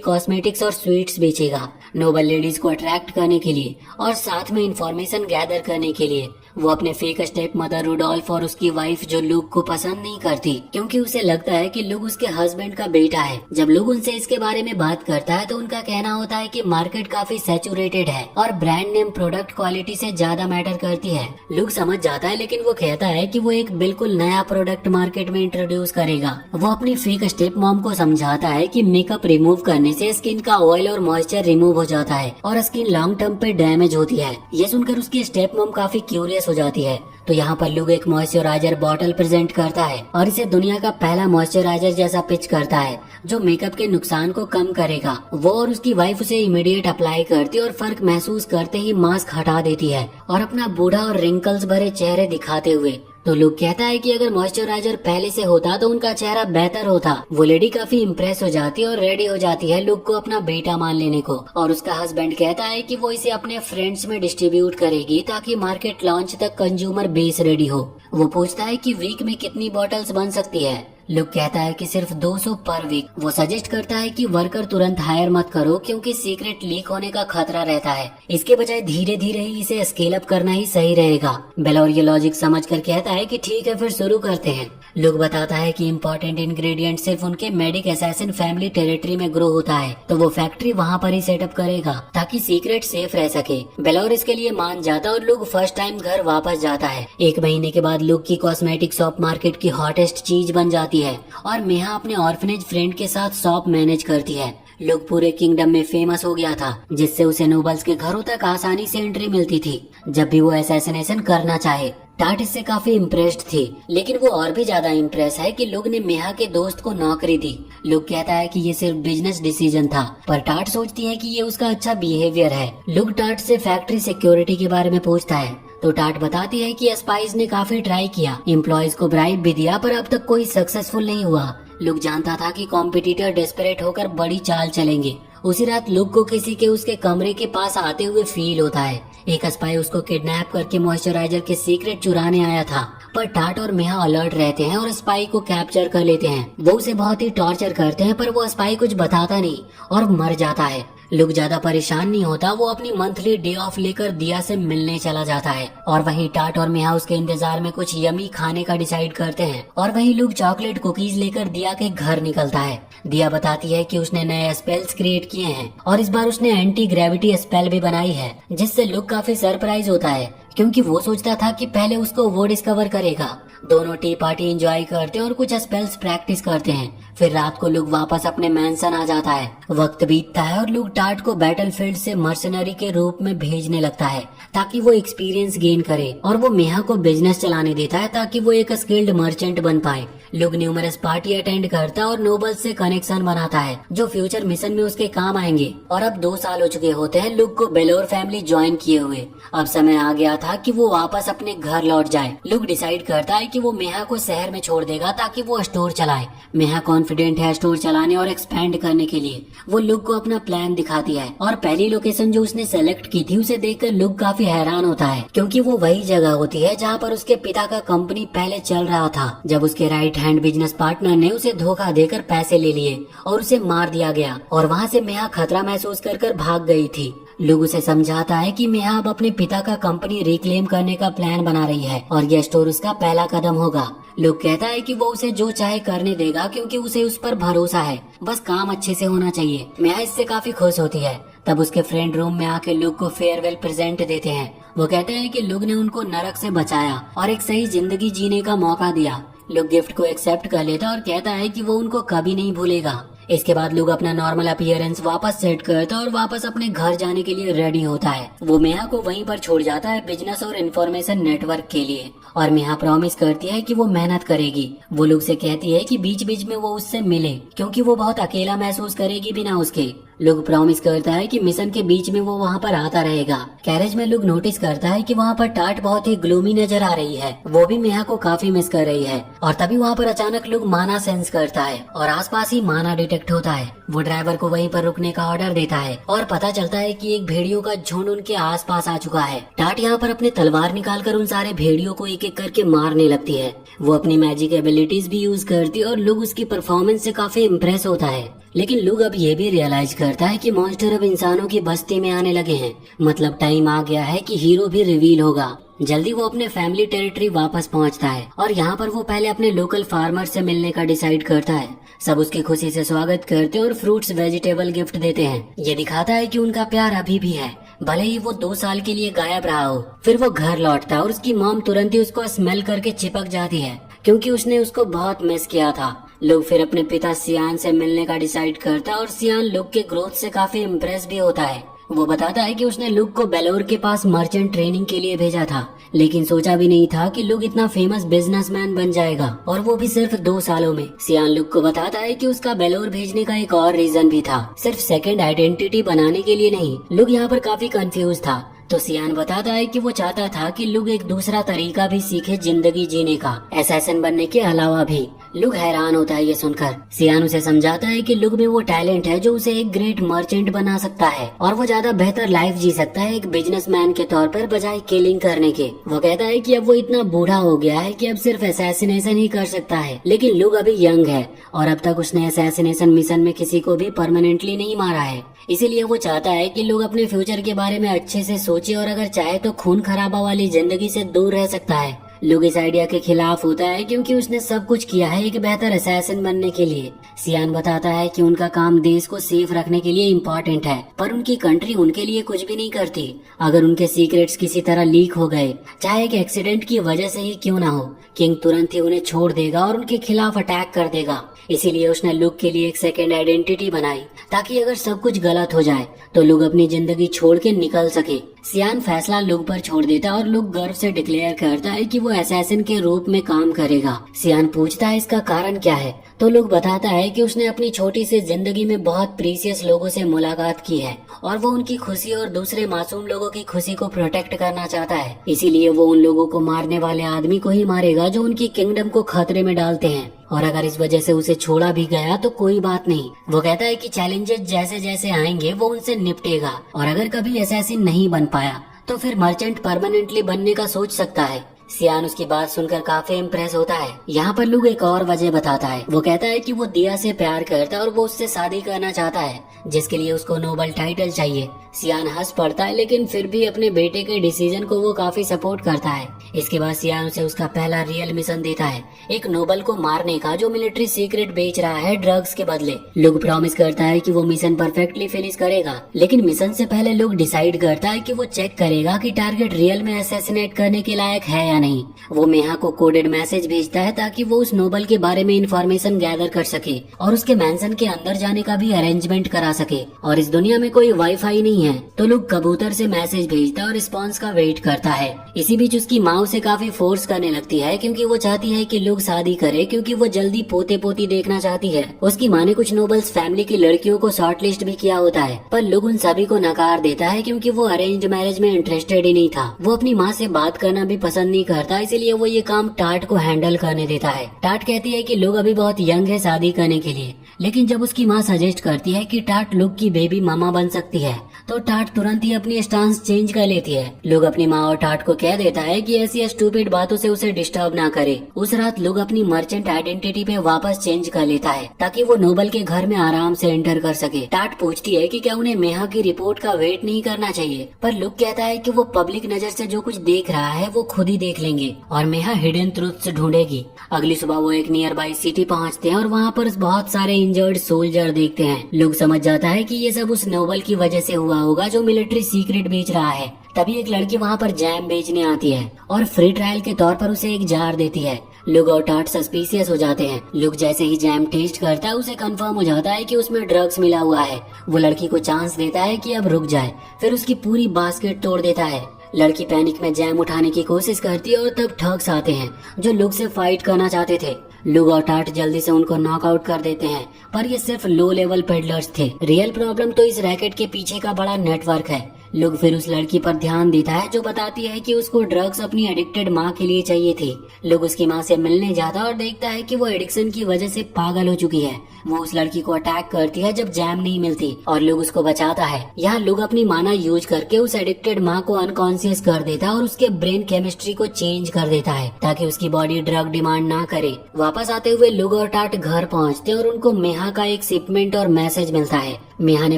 कॉस्मेटिक्स और स्वीट्स बेचेगा, नोबल लेडीज को अट्रैक्ट करने के लिए और साथ में इंफॉर्मेशन गैदर करने के लिए। वो अपने फेक स्टेप मदर रुडोल्फ और उसकी वाइफ जो लुक को पसंद नहीं करती क्योंकि उसे लगता है कि लुक उसके हस्बैंड का बेटा है। जब लुक उनसे इसके बारे में बात करता है तो उनका कहना होता है कि मार्केट काफी सैचुरेटेड है और ब्रांड नेम प्रोडक्ट क्वालिटी से ज्यादा मैटर करती है। लुक समझ जाता है लेकिन वो कहता है कि वो एक बिल्कुल नया प्रोडक्ट मार्केट में इंट्रोड्यूस करेगा। वो अपनी फेक स्टेप मॉम को समझाता है कि मेकअप रिमूव करने से स्किन का ऑयल और मॉइस्चर रिमूव हो जाता है और स्किन लॉन्ग टर्म पे डैमेज होती है। ये सुनकर उसकी स्टेप मॉम काफी क्यूरियस हो जाती है। तो यहाँ पर लुक एक मॉइस्चराइजर बॉटल प्रेजेंट करता है और इसे दुनिया का पहला मॉइस्चराइजर जैसा पिच करता है जो मेकअप के नुकसान को कम करेगा। वो और उसकी वाइफ उसे इमीडिएट अप्लाई करती और फर्क महसूस करते ही मास्क हटा देती है और अपना बूढ़ा और रिंकल्स भरे चेहरे दिखाते हुए। तो लुक कहता है कि अगर मॉइस्चराइजर पहले से होता तो उनका चेहरा बेहतर होता। वो लेडी काफी इम्प्रेस हो जाती है और रेडी हो जाती है लुक को अपना बेटा मान लेने को। और उसका हस्बैंड कहता है कि वो इसे अपने फ्रेंड्स में डिस्ट्रीब्यूट करेगी ताकि मार्केट लॉन्च तक कंज्यूमर बेस रेडी हो। वो पूछता है कि वीक में कितनी बॉटल्स बन सकती है। लुक कहता है कि सिर्फ 200 पर वीक। वो सजेस्ट करता है कि वर्कर तुरंत हायर मत करो क्योंकि सीक्रेट लीक होने का खतरा रहता है। इसके बजाय धीरे धीरे ही इसे स्केल अप करना ही सही रहेगा। बेलोर ये लॉजिक समझ कर कहता है कि ठीक है फिर शुरू करते हैं। लुक बताता है कि इम्पोर्टेंट इंग्रेडिएंट सिर्फ उनके मेडिक असैसिन फैमिली टेरिटरी में ग्रो होता है तो वो फैक्ट्री वहाँ पर ही सेटअप करेगा ताकि सीक्रेट सेफ रह सके। बेलोर इसके लिए मान जाता है और लुक फर्स्ट टाइम घर वापस जाता है। 1 महीने के बाद लुक की कॉस्मेटिक शॉप मार्केट की हॉटेस्ट चीज बन जाती है और मेहा अपने ऑर्फनेज फ्रेंड के साथ शॉप मैनेज करती है। लुक पूरे किंगडम में फेमस हो गया था जिससे उसे नोबल्स के घरों तक आसानी से एंट्री मिलती थी जब भी वो असैसिनेशन करना चाहे। टाट इससे काफी इम्प्रेस्ड थी लेकिन वो और भी ज्यादा इम्प्रेस है कि लुक ने मेहा के दोस्त को नौकरी दी। लुक कहता है कि ये सिर्फ बिजनेस डिसीजन था पर टाट सोचती है कि ये उसका अच्छा बिहेवियर है। लुक टाट से फैक्ट्री सिक्योरिटी के बारे में पूछता है तो टाट बताती है कि स्पाइस ने काफी ट्राई किया, एम्प्लॉयज को ब्राइब भी दिया पर अब तक कोई सक्सेसफुल नहीं हुआ। लुक जानता था कि कॉम्पिटिटर डेस्परेट होकर बड़ी चाल चलेंगे। उसी रात लुक को किसी के उसके कमरे के पास आते हुए फील होता है। एक स्पाई उसको किडनैप करके मॉइस्चराइजर के सीक्रेट चुराने आया था पर टाट और मेहा अलर्ट रहते हैं और स्पाई को कैप्चर कर लेते हैं। वो उसे बहुत ही टॉर्चर करते हैं पर वो स्पाई कुछ बताता नहीं और मर जाता है। लुक ज्यादा परेशान नहीं होता। वो अपनी मंथली डे ऑफ लेकर दिया से मिलने चला जाता है और वहीं टाट और मेहा उसके इंतजार में कुछ यमी खाने का डिसाइड करते हैं और वहीं लुक चॉकलेट कुकीज लेकर दिया के घर निकलता है। दिया बताती है कि उसने नए स्पेल्स क्रिएट किए हैं और इस बार उसने एंटी ग्रेविटी स्पेल भी बनाई है जिससे लुक काफी सरप्राइज होता है क्योंकि वो सोचता था कि पहले उसको वो डिस्कवर करेगा। दोनों टी पार्टी एंजॉय करते हैं और कुछ स्पेल्स प्रैक्टिस करते हैं। फिर रात को लुक वापस अपने मैंसन आ जाता है। वक्त बीतता है और लुक टाट को बैटलफील्ड से मर्सनरी के रूप में भेजने लगता है ताकि वो एक्सपीरियंस गेन करे और वो मेहा को बिजनेस चलाने देता है ताकि वो एक स्किल्ड मर्चेंट बन पाए। लुक न्यूमरस पार्टी अटेंड करता है और नोबल्स से कनेक्शन बनाता है जो फ्यूचर मिशन में उसके काम आएंगे। और अब 2 साल हो चुके होते हैं लुक को बेलोर फैमिली ज्वाइन किए हुए। अब समय आ गया था कि वो वापस अपने घर लौट जाए। लुक डिसाइड करता है कि वो मेहा को शहर में छोड़ देगा ताकि वो स्टोर चलाए। मेहा कॉन्फिडेंट है स्टोर चलाने और एक्सपेंड करने के लिए। वो लुक को अपना प्लान दिखाती है और पहली लोकेशन जो उसने सेलेक्ट की थी उसे देखकर लुक काफी हैरान होता है क्योंकि वो वही जगह होती है जहाँ पर उसके पिता का कंपनी पहले चल रहा था जब उसके राइट हैंड बिजनेस पार्टनर ने उसे धोखा देकर पैसे ले लिए और उसे मार दिया गया और वहाँ से मेहा खतरा महसूस कर भाग गई थी। लुक उसे समझाता है कि मेहा अब अपने पिता का कंपनी रिक्लेम करने का प्लान बना रही है और यह स्टोर उसका पहला कदम होगा। लुक कहता है कि वो उसे जो चाहे करने देगा क्योंकि उसे उस पर भरोसा है, बस काम अच्छे से होना चाहिए। मेहा इससे काफी खुश होती है। तब उसके फ्रेंड रूम में आके लुक को फेयरवेल प्रेजेंट देते हैं। वो कहते हैं कि लुक ने उनको नरक से बचाया और एक सही जिंदगी जीने का मौका दिया। लुक गिफ्ट को एक्सेप्ट कर लेता और कहता है कि वो उनको कभी नहीं भूलेगा। इसके बाद लुक अपना नॉर्मल अपीयरेंस वापस सेट करता है और वापस अपने घर जाने के लिए रेडी होता है। वो मेहा को वहीं पर छोड़ जाता है बिजनेस और इन्फॉर्मेशन नेटवर्क के लिए, और मेहा प्रॉमिस करती है कि वो मेहनत करेगी। वो लुक से कहती है कि बीच बीच में वो उससे मिले, क्योंकि वो बहुत अकेला महसूस करेगी बिना उसके। लुक प्रॉमिस करता है कि मिशन के बीच में वो वहाँ पर आता रहेगा। कैरेज में लुक नोटिस करता है कि वहाँ पर टाट बहुत ही ग्लूमी नजर आ रही है। वो भी मेहा को काफी मिस कर रही है। और तभी वहाँ पर अचानक लुक माना सेंस करता है और आसपास ही माना डिटेक्ट होता है। वो ड्राइवर को वहीं पर रुकने का ऑर्डर देता है और पता चलता है कि एक भेड़ियों का झुंड उनके आसपास आ चुका है। टाट यहाँ पर अपने तलवार निकालकर उन सारे भेड़ियों को एक एक करके मारने लगती है। वो अपनी मैजिक एबिलिटीज भी यूज करती है और लुक उसकी परफॉर्मेंस से काफी इम्प्रेस होता है। लेकिन लुक अब ये भी रियलाइज करता है कि मॉन्स्टर अब इंसानों की बस्ती में आने लगे हैं। मतलब टाइम आ गया है कि हीरो भी रिवील होगा। जल्दी वो अपने फैमिली टेरिटरी वापस पहुंचता है और यहाँ पर वो पहले अपने लोकल फार्मर से मिलने का डिसाइड करता है। सब उसकी खुशी से स्वागत करते और फ्रूट्स वेजिटेबल गिफ्ट देते हैं। ये दिखाता है कि उनका प्यार अभी भी है, भले ही वो 2 साल के लिए गायब रहा हो। फिर वो घर लौटता है और उसकी मॉम तुरंत ही उसको स्मेल करके चिपक जाती है, क्योंकि उसने उसको बहुत मिस किया था। लुक फिर अपने पिता सियान से मिलने का डिसाइड करता है और सियान लुक के ग्रोथ से काफी इम्प्रेस भी होता है। वो बताता है कि उसने लुक को बेलोर के पास मर्चेंट ट्रेनिंग के लिए भेजा था, लेकिन सोचा भी नहीं था कि लुक इतना फेमस बिजनेसमैन बन जाएगा, और वो भी सिर्फ 2 सालों में। सियान लुक को बताता है कि उसका बेलोर भेजने का एक और रीजन भी था, सिर्फ सेकंड आइडेंटिटी बनाने के लिए नहीं। लुक यहाँ पर काफी कंफ्यूज था, तो सियान बताता है कि वो चाहता था कि लुक एक दूसरा तरीका भी सीखे जिंदगी जीने का, असैसिन बनने के अलावा भी। लुक हैरान होता है ये सुनकर। सियान उसे समझाता है कि लुक में वो टैलेंट है जो उसे एक ग्रेट मर्चेंट बना सकता है और वो ज्यादा बेहतर लाइफ जी सकता है एक बिजनेसमैन के तौर पर बजाय किलिंग करने के। वो कहता है कि अब वो इतना बूढ़ा हो गया है कि अब सिर्फ असैसिनेशन ही कर सकता है, लेकिन लुक अभी यंग है और अब तक उसने असैसिनेशन मिशन में किसी को भी परमानेंटली नहीं मारा है। इसीलिए वो चाहता है कि लोग अपने फ्यूचर के बारे में अच्छे से सोचे और अगर चाहे तो खून खराबा वाली जिंदगी से दूर रह सकता है। लुक इस आइडिया के खिलाफ होता है क्योंकि उसने सब कुछ किया है एक बेहतर असैसिन बनने के लिए। सियान बताता है कि उनका काम देश को सेफ रखने के लिए इम्पोर्टेंट है, पर उनकी कंट्री उनके लिए कुछ भी नहीं करती। अगर उनके सीक्रेट्स किसी तरह लीक हो गए, चाहे एक एक्सीडेंट की वजह से ही क्यों ना हो, किंग तुरंत ही उन्हें छोड़ देगा और उनके खिलाफ अटैक कर देगा। इसीलिए उसने लुक के लिए एक सेकेंड आइडेंटिटी बनाई, ताकि अगर सब कुछ गलत हो जाए तो लुक अपनी जिंदगी छोड़ के निकल सके। सियान फैसला लुक पर छोड़ देता और लुक गर्व से डिक्लेयर करता है कि वो असैसिन के रूप में काम करेगा। सियान पूछता है इसका कारण क्या है, तो लुक बताता है कि उसने अपनी छोटी सी जिंदगी में बहुत प्रीसियस लोगों से मुलाकात की है और वो उनकी खुशी और दूसरे मासूम लोगों की खुशी को प्रोटेक्ट करना चाहता है। इसीलिए वो उन लोगों को मारने वाले आदमी को ही मारेगा जो उनकी किंगडम को खतरे में डालते हैं, और अगर इस वजह से उसे छोड़ा भी गया तो कोई बात नहीं। वो कहता है कि चैलेंजेस जैसे जैसे आएंगे वो उनसे निपटेगा, और अगर कभी असैसिन नहीं बन पाया तो फिर मर्चेंट परमानेंटली बनने का सोच सकता है। सियान उसकी बात सुनकर काफी इम्प्रेस होता है। यहाँ पर लुक एक और वजह बताता है। वो कहता है कि वो दिया से प्यार करता है और वो उससे शादी करना चाहता है, जिसके लिए उसको नोबल टाइटल चाहिए। सियान हंस पड़ता है, लेकिन फिर भी अपने बेटे के डिसीजन को वो काफी सपोर्ट करता है। इसके बाद सियान उसे उसका पहला रियल मिशन देता है, एक नोबल को मारने का जो मिलिट्री सीक्रेट बेच रहा है ड्रग्स के बदले। लुक प्रॉमिस करता है कि वो मिशन परफेक्टली फिनिश करेगा, लेकिन मिशन से पहले लुक डिसाइड करता है कि वो चेक करेगा कि टारगेट रियल में असैसिनेट करने के लायक है या नहीं। वो मेहा को कोडेड मैसेज भेजता है ताकि वो उस नोबल के बारे में इंफॉर्मेशन गैदर कर सके और उसके मैंशन के अंदर जाने का भी अरेंजमेंट करा सके। और इस दुनिया में कोई वाईफाई नहीं है, तो लुक कबूतर से मैसेज भेजता है और रिस्पॉन्स का वेट करता है। इसी बीच उसकी माँ उसे काफी फोर्स करने लगती है, क्योंकि वो चाहती है कि लुक शादी करे, क्योंकि वो जल्दी पोते पोती देखना चाहती है। उसकी माँ ने कुछ नोबल्स फैमिली की लड़कियों को शॉर्ट लिस्ट भी किया होता है, पर लुक उन सभी को नकार देता है क्योंकि वो अरेंज्ड मैरिज में इंटरेस्टेड ही नहीं था। वो अपनी माँ से बात करना भी पसंद नहीं करता, इसीलिए वो ये काम टाट को हैंडल करने देता है। टाट कहती है कि लुक अभी बहुत यंग है शादी करने के लिए, लेकिन जब उसकी माँ सजेस्ट करती है कि टाट लुक की बेबी मामा बन सकती है, तो टाट तुरंत ही अपनी स्टांस चेंज कर लेती है। लुक अपनी माँ और टाट को कह देता है कि ऐसी स्टूपिड बातों से उसे डिस्टर्ब ना करे। उस रात लुक अपनी मर्चेंट आइडेंटिटी पे वापस चेंज कर लेता है ताकि वो नोबल के घर में आराम से एंटर कर सके। टाट पूछती है कि क्या उन्हें मेहा की रिपोर्ट का वेट नहीं करना चाहिए, पर लुक कहता है कि वो पब्लिक नजर से जो कुछ देख रहा है वो खुद ही देख लेंगे और मेहा हिडन ट्रूथ्स ढूंढेगी। अगली सुबह वो एक नियर बाई सिटी पहुँचते हैं और वहाँ पर बहुत सारे इंजर्ड सोल्जर देखते हैं। लुक समझ जाता है कि ये सब उस नोबल की वजह से हुआ होगा जो मिलिट्री सीक्रेट बेच रहा है। तभी एक लड़की वहाँ पर जैम बेचने आती है और फ्री ट्रायल के तौर पर उसे एक जार देती है। लुक और टाट सस्पिशियस हो जाते हैं। लुक जैसे ही जैम टेस्ट करता है उसे कंफर्म हो जाता है कि उसमें ड्रग्स मिला हुआ है। वो लड़की को चांस देता है कि अब रुक जाए, फिर उसकी पूरी बास्केट तोड़ देता है। लड़की पैनिक में जैम उठाने की कोशिश करती है और तब ठग्स आते हैं जो लुक से फाइट करना चाहते थे। लुक और टाट जल्दी से उनको नॉकआउट कर देते हैं, पर ये सिर्फ लो लेवल पेडलर्स थे। रियल प्रॉब्लम तो इस रैकेट के पीछे का बड़ा नेटवर्क है। लुक फिर उस लड़की पर ध्यान देता है जो बताती है कि उसको ड्रग्स अपनी एडिक्टेड माँ के लिए चाहिए थी। लुक उसकी माँ से मिलने जाता है और देखता है कि वो एडिक्शन की वजह से पागल हो चुकी है। वो उस लड़की को अटैक करती है जब जैम नहीं मिलती और लुक उसको बचाता है। यहाँ लुक अपनी माना यूज करके उस एडिक्टेड माँ को अनकॉन्शियस कर देता है और उसके ब्रेन केमिस्ट्री को चेंज कर देता है ताकि उसकी बॉडी ड्रग डिमांड ना करे। वापस आते हुए लुक और टाट घर पहुँचते हैं और उनको मेहा का एक शिपमेंट और मैसेज मिलता है। मेहा ने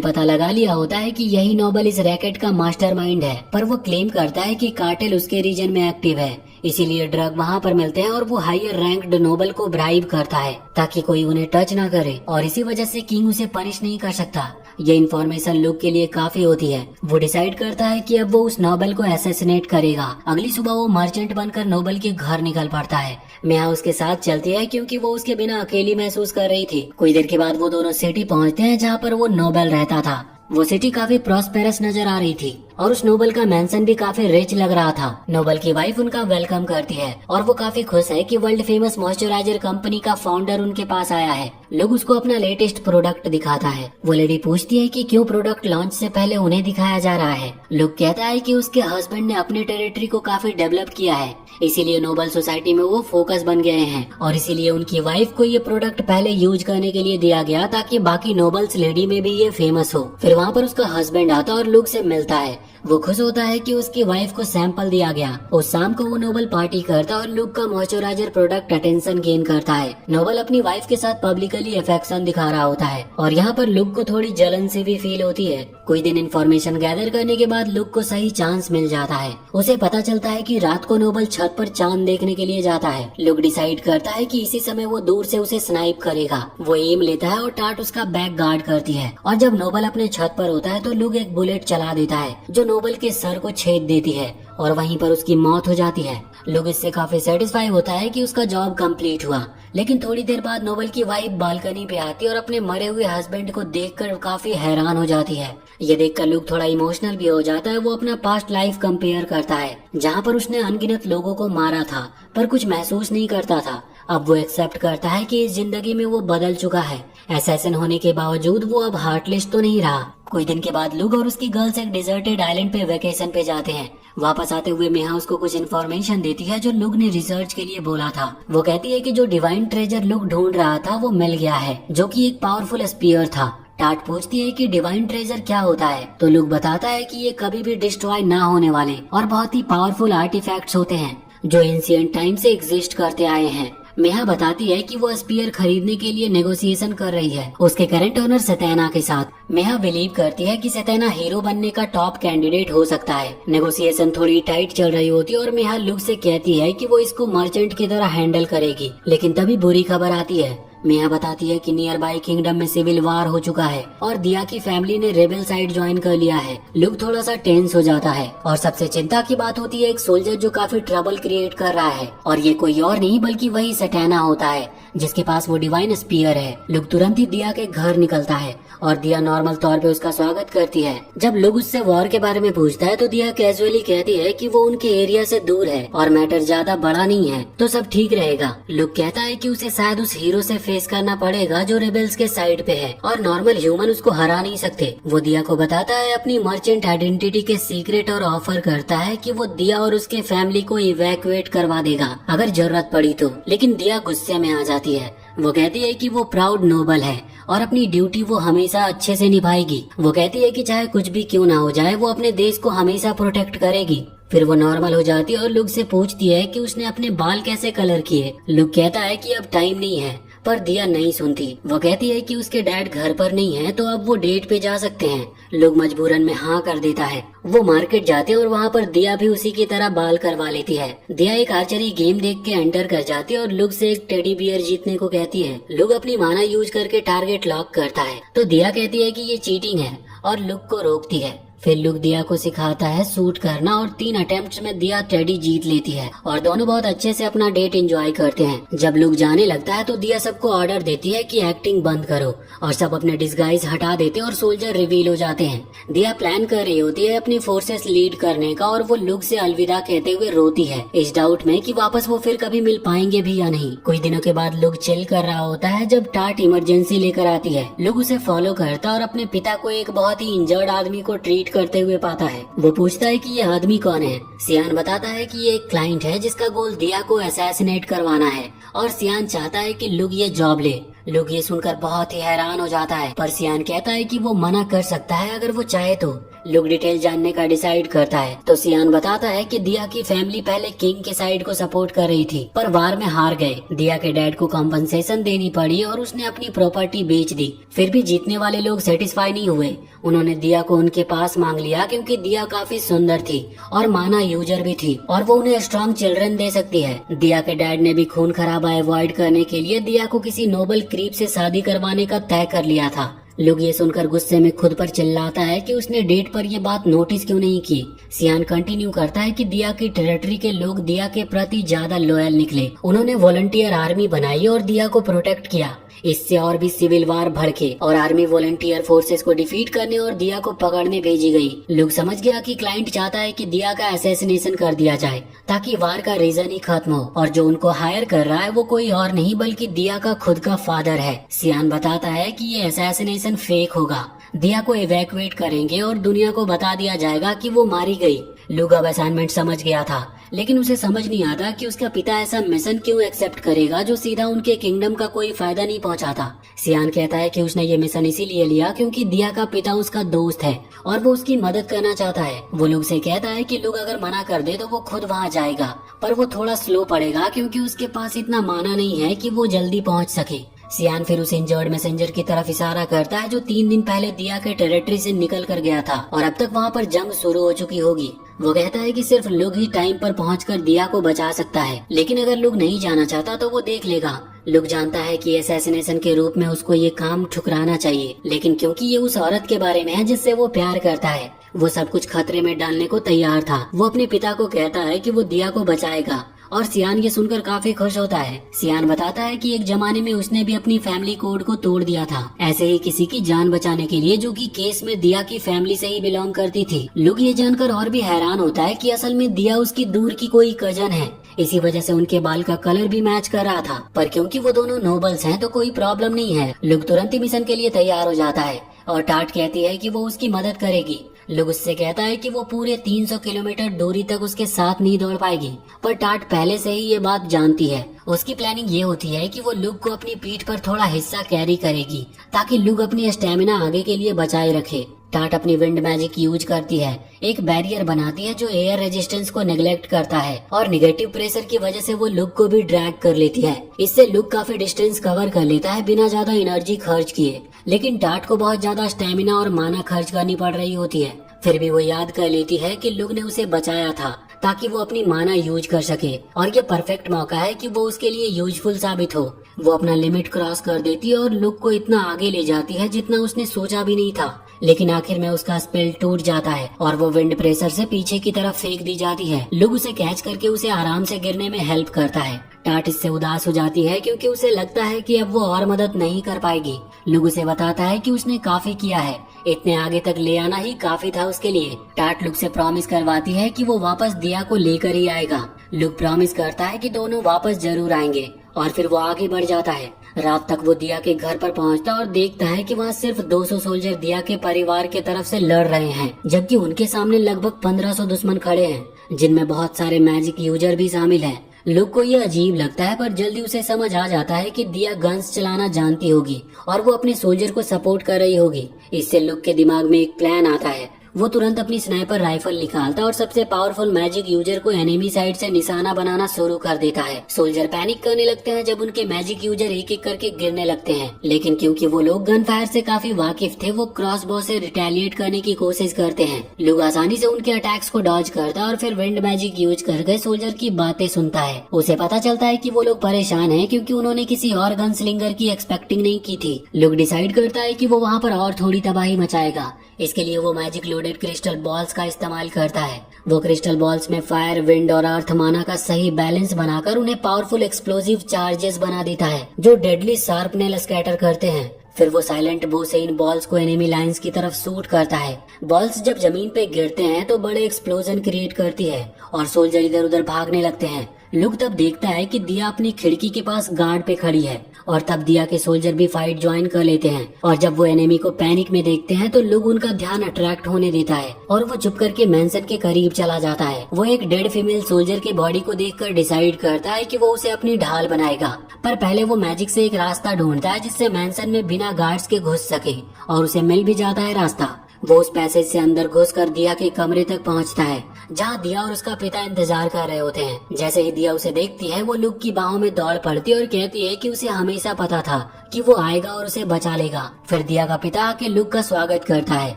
पता लगा लिया होता है कि यही नोबल इस रैकेट का मास्टरमाइंड है, पर वो क्लेम करता है कि कार्टेल उसके रीजन में एक्टिव है, इसीलिए ड्रग वहाँ पर मिलते हैं और वो हायर रैंक्ड नोबल को ब्राइब करता है ताकि कोई उन्हें टच ना करे और इसी वजह से किंग उसे पनिश नहीं कर सकता। ये इन्फॉर्मेशन लुक के लिए काफी होती है। वो डिसाइड करता है कि अब वो उस नोबल को असैसिनेट करेगा। अगली सुबह वो मर्चेंट बनकर नोबल के घर निकल पड़ता है। मेहा उसके साथ चलती है क्योंकि वो उसके बिना अकेली महसूस कर रही थी। कुछ देर के बाद वो दोनों सिटी पहुँचते हैं जहाँ पर वो नोबल रहता था। वो सिटी काफी प्रॉस्पेरस नजर आ रही थी और उस नोबल का मैंसन भी काफी रिच लग रहा था। नोबल की वाइफ उनका वेलकम करती है और वो काफी खुश है कि वर्ल्ड फेमस मॉइस्चराइजर कंपनी का फाउंडर उनके पास आया है। लोग उसको अपना लेटेस्ट प्रोडक्ट दिखाता है। वो लेडी पूछती है कि क्यों प्रोडक्ट लॉन्च से पहले उन्हें दिखाया जा रहा है। लोग कहता है कि उसके हस्बैंड ने अपने टेरिटरी को काफी डेवलप किया है, इसीलिए नोबल सोसाइटी में वो फोकस बन गए हैं और इसीलिए उनकी वाइफ को ये प्रोडक्ट पहले यूज करने के लिए दिया गया ताकि बाकी नोबल्स लेडी में भी ये फेमस हो। फिर वहाँ पर उसका हस्बैंड आता और लुक से मिलता है। वो खुश होता है कि उसकी वाइफ को सैंपल दिया गया। उस शाम को वो नोबल पार्टी करता और लुक का मॉइस्चराइजर प्रोडक्ट अटेंशन गेन करता है। नोबल अपनी वाइफ के साथ पब्लिकली अफेक्शन दिखा रहा होता है और यहाँ पर लुक को थोड़ी जलन से भी फील होती है। कुछ दिन इन्फॉर्मेशन गैदर करने के बाद लुक को सही चांस मिल जाता है। उसे पता चलता है कि रात को नोबल छत पर चांद देखने के लिए जाता है। लुक डिसाइड करता है कि इसी समय वो दूर से उसे स्नाइप करेगा। वो एम लेता है और टाट उसका बैक गार्ड करती है और जब नोबल अपने छत पर होता है तो लुक एक बुलेट चला देता है जो नोबल के सर को छेद देती है और वहीं पर उसकी मौत हो जाती है। लोग इससे काफी सेटिस्फाई होता है कि उसका जॉब कंप्लीट हुआ। लेकिन थोड़ी देर बाद नोबल की वाइफ बालकनी पे आती है और अपने मरे हुए हस्बैंड को देखकर काफी हैरान हो जाती है। ये देखकर लुक थोड़ा इमोशनल भी हो जाता है। वो अपना पास्ट लाइफ कंपेयर करता है जहाँ पर उसने अनगिनत लोगों को मारा था पर कुछ महसूस नहीं करता था। अब वो एक्सेप्ट करता है कि इस जिंदगी में वो बदल चुका है। असैसिन होने के बावजूद वो अब हार्टलेस तो नहीं रहा। कुछ दिन के बाद लुक और उसकी गर्ल्स एक डिजर्टेड आइलैंड पे वेकेशन पे जाते हैं। वापस आते हुए मेहा उसको कुछ इन्फॉर्मेशन देती है जो लुक ने रिसर्च के लिए बोला था। वो कहती है कि जो डिवाइन ट्रेजर लुक ढूंढ रहा था वो मिल गया है, जो कि एक पावरफुल स्पीयर था। टाट पूछती है कि डिवाइन ट्रेजर क्या होता है तो लुक बताता है कि ये कभी भी डिस्ट्रॉय ना होने वाले और बहुत ही पावरफुल आर्टिफैक्ट्स होते हैं जो एंशिएंट टाइम से एग्जिस्ट करते आए हैं। मेहा बताती है कि वो स्पीयर खरीदने के लिए नेगोशिएशन कर रही है उसके करंट ओनर सतैना के साथ। मेहा बिलीव करती है कि सतैना हीरो बनने का टॉप कैंडिडेट हो सकता है। नेगोशिएशन थोड़ी टाइट चल रही होती है और मेहा लुक से कहती है कि वो इसको मर्चेंट की तरह हैंडल करेगी। लेकिन तभी बुरी खबर आती है। मेहा बताती है कि नियर बाई किंगडम में सिविल वार हो चुका है और दिया की फैमिली ने रेबल साइड ज्वाइन कर लिया है। लुक थोड़ा सा टेंस हो जाता है और सबसे चिंता की बात होती है एक सोल्जर जो काफी ट्रबल क्रिएट कर रहा है और ये कोई और नहीं बल्कि वही सटैना होता है जिसके पास वो डिवाइन स्पीयर है। लुक तुरंत ही दिया के घर निकलता है और दिया नॉर्मल तौर पे उसका स्वागत करती है। जब लुक उससे वॉर के बारे में पूछता है तो दिया कैजुअली कहती है कि वो उनके एरिया से दूर है और मैटर ज्यादा बड़ा नहीं है तो सब ठीक रहेगा। लुक कहता है कि उसे शायद उस हीरो से फेस करना पड़ेगा जो रेबल्स के साइड पे है और नॉर्मल ह्यूमन उसको हरा नहीं सकते। वो दिया को बताता है अपनी मर्चेंट आइडेंटिटी के सीक्रेट और ऑफर करता है कि वो दिया और उसके फैमिली को इवैक्यूएट करवा देगा अगर जरूरत पड़ी तो। लेकिन दिया गुस्से में आ जाती है। वो कहती है कि वो प्राउड नोबल है और अपनी ड्यूटी वो हमेशा अच्छे से निभाएगी। वो कहती है कि चाहे कुछ भी क्यों ना हो जाए वो अपने देश को हमेशा प्रोटेक्ट करेगी। फिर वो नॉर्मल हो जाती है और लुक से पूछती है कि उसने अपने बाल कैसे कलर किए। लुक कहता है कि अब टाइम नहीं है पर दिया नहीं सुनती। वो कहती है कि उसके डैड घर पर नहीं है तो अब वो डेट पे जा सकते हैं। लोग मजबूरन में हाँ कर देता है। वो मार्केट जाते हैं और वहाँ पर दिया भी उसी की तरह बाल करवा लेती है। दिया एक आर्चरी गेम देख के एंटर कर जाती है और लुक से एक टेडी बियर जीतने को कहती है। लुक अपनी माना यूज करके टारगेट लॉक करता है तो दिया कहती है कि ये चीटिंग है और लुक को रोकती है। फिर लुक दिया को सिखाता है शूट करना और 3 अटेम्प्ट्स में दिया टेडी जीत लेती है और दोनों बहुत अच्छे से अपना डेट एंजॉय करते हैं। जब लुक जाने लगता है तो दिया सबको ऑर्डर देती है कि एक्टिंग बंद करो और सब अपने डिस्गाइज हटा देते हैं और सोल्जर रिवील हो जाते हैं। दिया प्लान कर रही होती है अपनी फोर्सेस लीड करने का और वो लुक से अलविदा कहते हुए रोती है, इस डाउट में कि वापस वो फिर कभी मिल पाएंगे भी या नहीं। कुछ दिनों के बाद लुक चिल कर रहा होता है जब टाट इमरजेंसी लेकर आती है। लुक उसे फॉलो करता और अपने पिता को एक बहुत ही इंजर्ड आदमी को ट्रीट करते हुए पाता है। वो पूछता है कि ये आदमी कौन है। सियान बताता है कि ये एक क्लाइंट है जिसका गोल दिया को असैसिनेट करवाना है और सियान चाहता है कि लुक ये जॉब ले। लुक ये सुनकर बहुत ही हैरान हो जाता है, पर सियान कहता है कि वो मना कर सकता है अगर वो चाहे तो। लुक डिटेल जानने का डिसाइड करता है तो सियान बताता है कि दिया की फैमिली पहले किंग के साइड को सपोर्ट कर रही थी पर वार में हार गए। दिया के डैड को कॉम्पनसेशन देनी पड़ी और उसने अपनी प्रॉपर्टी बेच दी। फिर भी जीतने वाले लोग सेटिस्फाई नहीं हुए। उन्होंने दिया को उनके पास मांग लिया क्योंकि दिया काफी सुंदर थी और माना यूजर भी थी और वो उन्हें स्ट्रॉन्ग चिल्ड्रन दे सकती है। दिया के डैड ने भी खून खराबा अवॉइड करने के लिए दिया को किसी नोबल क्रीप से शादी करवाने का तय कर लिया था। लुक ये सुनकर गुस्से में खुद पर चिल्लाता है कि उसने डेट पर ये बात नोटिस क्यों नहीं की। सियान कंटिन्यू करता है कि दिया की टेरिटरी के लोग दिया के प्रति ज्यादा लॉयल निकले। उन्होंने वॉलंटियर आर्मी बनाई और दिया को प्रोटेक्ट किया। इससे और भी सिविल वार भड़के और आर्मी वॉलंटियर फोर्सेस को डिफीट करने और दिया को पकड़ने भेजी गई। लुक समझ गया कि क्लाइंट चाहता है कि दिया का असैसिनेशन कर दिया जाए ताकि वार का रीजन ही खत्म हो और जो उनको हायर कर रहा है वो कोई और नहीं बल्कि दिया का खुद का फादर है। सियान बताता है कि ये असैसिनेशन फेक होगा। दिया को इवैक्यूएट करेंगे और दुनिया को बता दिया जाएगा कि वो मारी गई। लुक अब असाइनमेंट समझ गया था लेकिन उसे समझ नहीं आता कि उसका पिता ऐसा मिशन क्यों एक्सेप्ट करेगा जो सीधा उनके किंगडम का कोई फायदा नहीं पहुंचाता। सियान कहता है कि उसने ये मिशन इसीलिए लिया क्योंकि दिया का पिता उसका दोस्त है और वो उसकी मदद करना चाहता है। वो लुक से कहता है कि लुक अगर मना कर दे तो वो खुद वहाँ जाएगा पर वो थोड़ा स्लो पड़ेगा क्योंकि उसके पास इतना माना नहीं है कि वो जल्दी पहुँच सके। सियान फिर उस इंजर्ड मैसेंजर की तरफ इशारा करता है जो 3 दिन पहले दिया के टेरिटरी से निकल कर गया था और अब तक वहाँ पर जंग शुरू हो चुकी होगी। वो कहता है कि सिर्फ लुक ही टाइम पर पहुंचकर दिया को बचा सकता है लेकिन अगर लुक नहीं जाना चाहता तो वो देख लेगा। लुक जानता है कि असैसिनेशन के रूप में उसको ये काम ठुकराना चाहिए लेकिन क्योंकि ये उस औरत के बारे में है जिससे वो प्यार करता है वो सब कुछ खतरे में डालने को तैयार था। वो अपने पिता को कहता है कि वो दिया को बचाएगा और सियान ये सुनकर काफी खुश होता है। सियान बताता है कि एक जमाने में उसने भी अपनी फैमिली कोड को तोड़ दिया था ऐसे ही किसी की जान बचाने के लिए जो कि केस में दिया की फैमिली से ही बिलोंग करती थी। लुक ये जानकर और भी हैरान होता है कि असल में दिया उसकी दूर की कोई कजन है। इसी वजह से उनके बाल का कलर भी मैच कर रहा था पर क्योंकि वो दोनों नोबल्स हैं तो कोई प्रॉब्लम नहीं है। लुक तुरंत ही मिशन के लिए तैयार हो जाता है और टाट कहती है कि वो उसकी मदद करेगी। लुक उससे कहता है कि वो पूरे 300 किलोमीटर दूरी तक उसके साथ नहीं दौड़ पाएगी पर टाट पहले से ही ये बात जानती है। उसकी प्लानिंग ये होती है कि वो लुक को अपनी पीठ पर थोड़ा हिस्सा कैरी करेगी ताकि लुक अपनी स्टेमिना आगे के लिए बचाए रखे। टाट अपनी विंड मैजिक यूज करती है, एक बैरियर बनाती है जो एयर रेजिस्टेंस को नेग्लेक्ट करता है और निगेटिव प्रेशर की वजह से वो लुक को भी ड्रैग कर लेती है। इससे लुक काफी डिस्टेंस कवर कर लेता है बिना ज्यादा एनर्जी खर्च किए लेकिन टाट को बहुत ज्यादा स्टेमिना और माना खर्च करनी पड़ रही होती है। फिर भी वो याद कर लेती है कि लुक ने उसे बचाया था ताकि वो अपनी माना यूज कर सके और ये परफेक्ट मौका है कि वो उसके लिए यूजफुल साबित हो। वो अपना लिमिट क्रॉस कर देती है और लुक को इतना आगे ले जाती है जितना उसने सोचा भी नहीं था लेकिन आखिर में उसका स्पेल टूट जाता है और वो विंड प्रेशर से पीछे की तरफ फेंक दी जाती है। लुक उसे कैच करके उसे आराम से गिरने में हेल्प करता है। टाट इससे उदास हो जाती है क्योंकि उसे लगता है कि अब वो और मदद नहीं कर पाएगी। लुक उसे बताता है कि उसने काफी किया है, इतने आगे तक ले आना ही काफी था उसके लिए। टाट लुक से प्रॉमिस करवाती है कि वो वापस दिया को लेकर ही आएगा। लुक प्रॉमिस करता है कि दोनों वापस जरूर आएंगे और फिर वो आगे बढ़ जाता है। रात तक वो दिया के घर पर पहुंचता और देखता है कि वहाँ सिर्फ 200 सोल्जर दिया के परिवार के तरफ से लड़ रहे हैं जबकि उनके सामने लगभग 1500 दुश्मन खड़े हैं जिनमें बहुत सारे मैजिक यूजर भी शामिल हैं। लुक को ये अजीब लगता है पर जल्दी उसे समझ आ जाता है कि दिया गन्स चलाना जानती होगी और वो अपने सोल्जर को सपोर्ट कर रही होगी। इससे लुक के दिमाग में एक प्लान आता है। वो तुरंत अपनी स्नाइपर राइफल निकालता और सबसे पावरफुल मैजिक यूजर को एनिमी साइड से निशाना बनाना शुरू कर देता है। सोल्जर पैनिक करने लगते हैं जब उनके मैजिक यूजर एक एक करके गिरने लगते हैं लेकिन क्योंकि वो लोग गन फायर से काफी वाकिफ थे वो क्रॉस बो से रिटेलिएट करने की कोशिश करते हैं। लुक आसानी से उनके अटैक्स को डॉज करता और फिर विंड मैजिक यूज करके सोल्जर की बातें सुनता है। उसे पता चलता है कि वो लोग परेशान हैं क्योंकि उन्होंने किसी और गन स्लिंगर की एक्सपेक्टिंग नहीं की थी। लुक डिसाइड करता है कि वो वहाँ पर और थोड़ी तबाही मचाएगा। इसके लिए वो मैजिक लोडेड क्रिस्टल बॉल्स का इस्तेमाल करता है। वो क्रिस्टल बॉल्स में फायर, विंड और अर्थ माना का सही बैलेंस बनाकर उन्हें पावरफुल एक्सप्लोसिव चार्जेस बना देता है जो डेडली शार्पनेल स्कैटर करते हैं। फिर वो साइलेंट बो से इन बॉल्स को एनिमी लाइंस की तरफ शूट करता है। बॉल्स जब जमीन पे गिरते हैं तो बड़े एक्सप्लोजन क्रिएट करती है और सोल्जर इधर उधर भागने लगते हैं। लुक तब देखता है कि दिया अपनी खिड़की के पास गार्ड पे खड़ी है और तब दिया के सोल्जर भी फाइट ज्वाइन कर लेते हैं। और जब वो एनिमी को पैनिक में देखते हैं तो लुक उनका ध्यान अट्रैक्ट होने देता है और वो चुप करके मैंसन के करीब चला जाता है। वो एक डेड फीमेल सोल्जर के बॉडी को देखकर डिसाइड करता है कि वो उसे अपनी ढाल बनाएगा, पर पहले वो मैजिक से एक रास्ता ढूंढता है जिससे मैंसन में बिना गार्ड्स के घुस सके और उसे मिल भी जाता है रास्ता। वो उस पैसेज से अंदर घुसकर दिया के कमरे तक पहुंचता है जहां दिया और उसका पिता इंतजार कर रहे होते हैं। जैसे ही दिया उसे देखती है वो लुक की बाहों में दौड़ पड़ती है और कहती है कि उसे हमेशा पता था कि वो आएगा और उसे बचा लेगा। फिर दिया का पिता आके लुक का स्वागत करता है।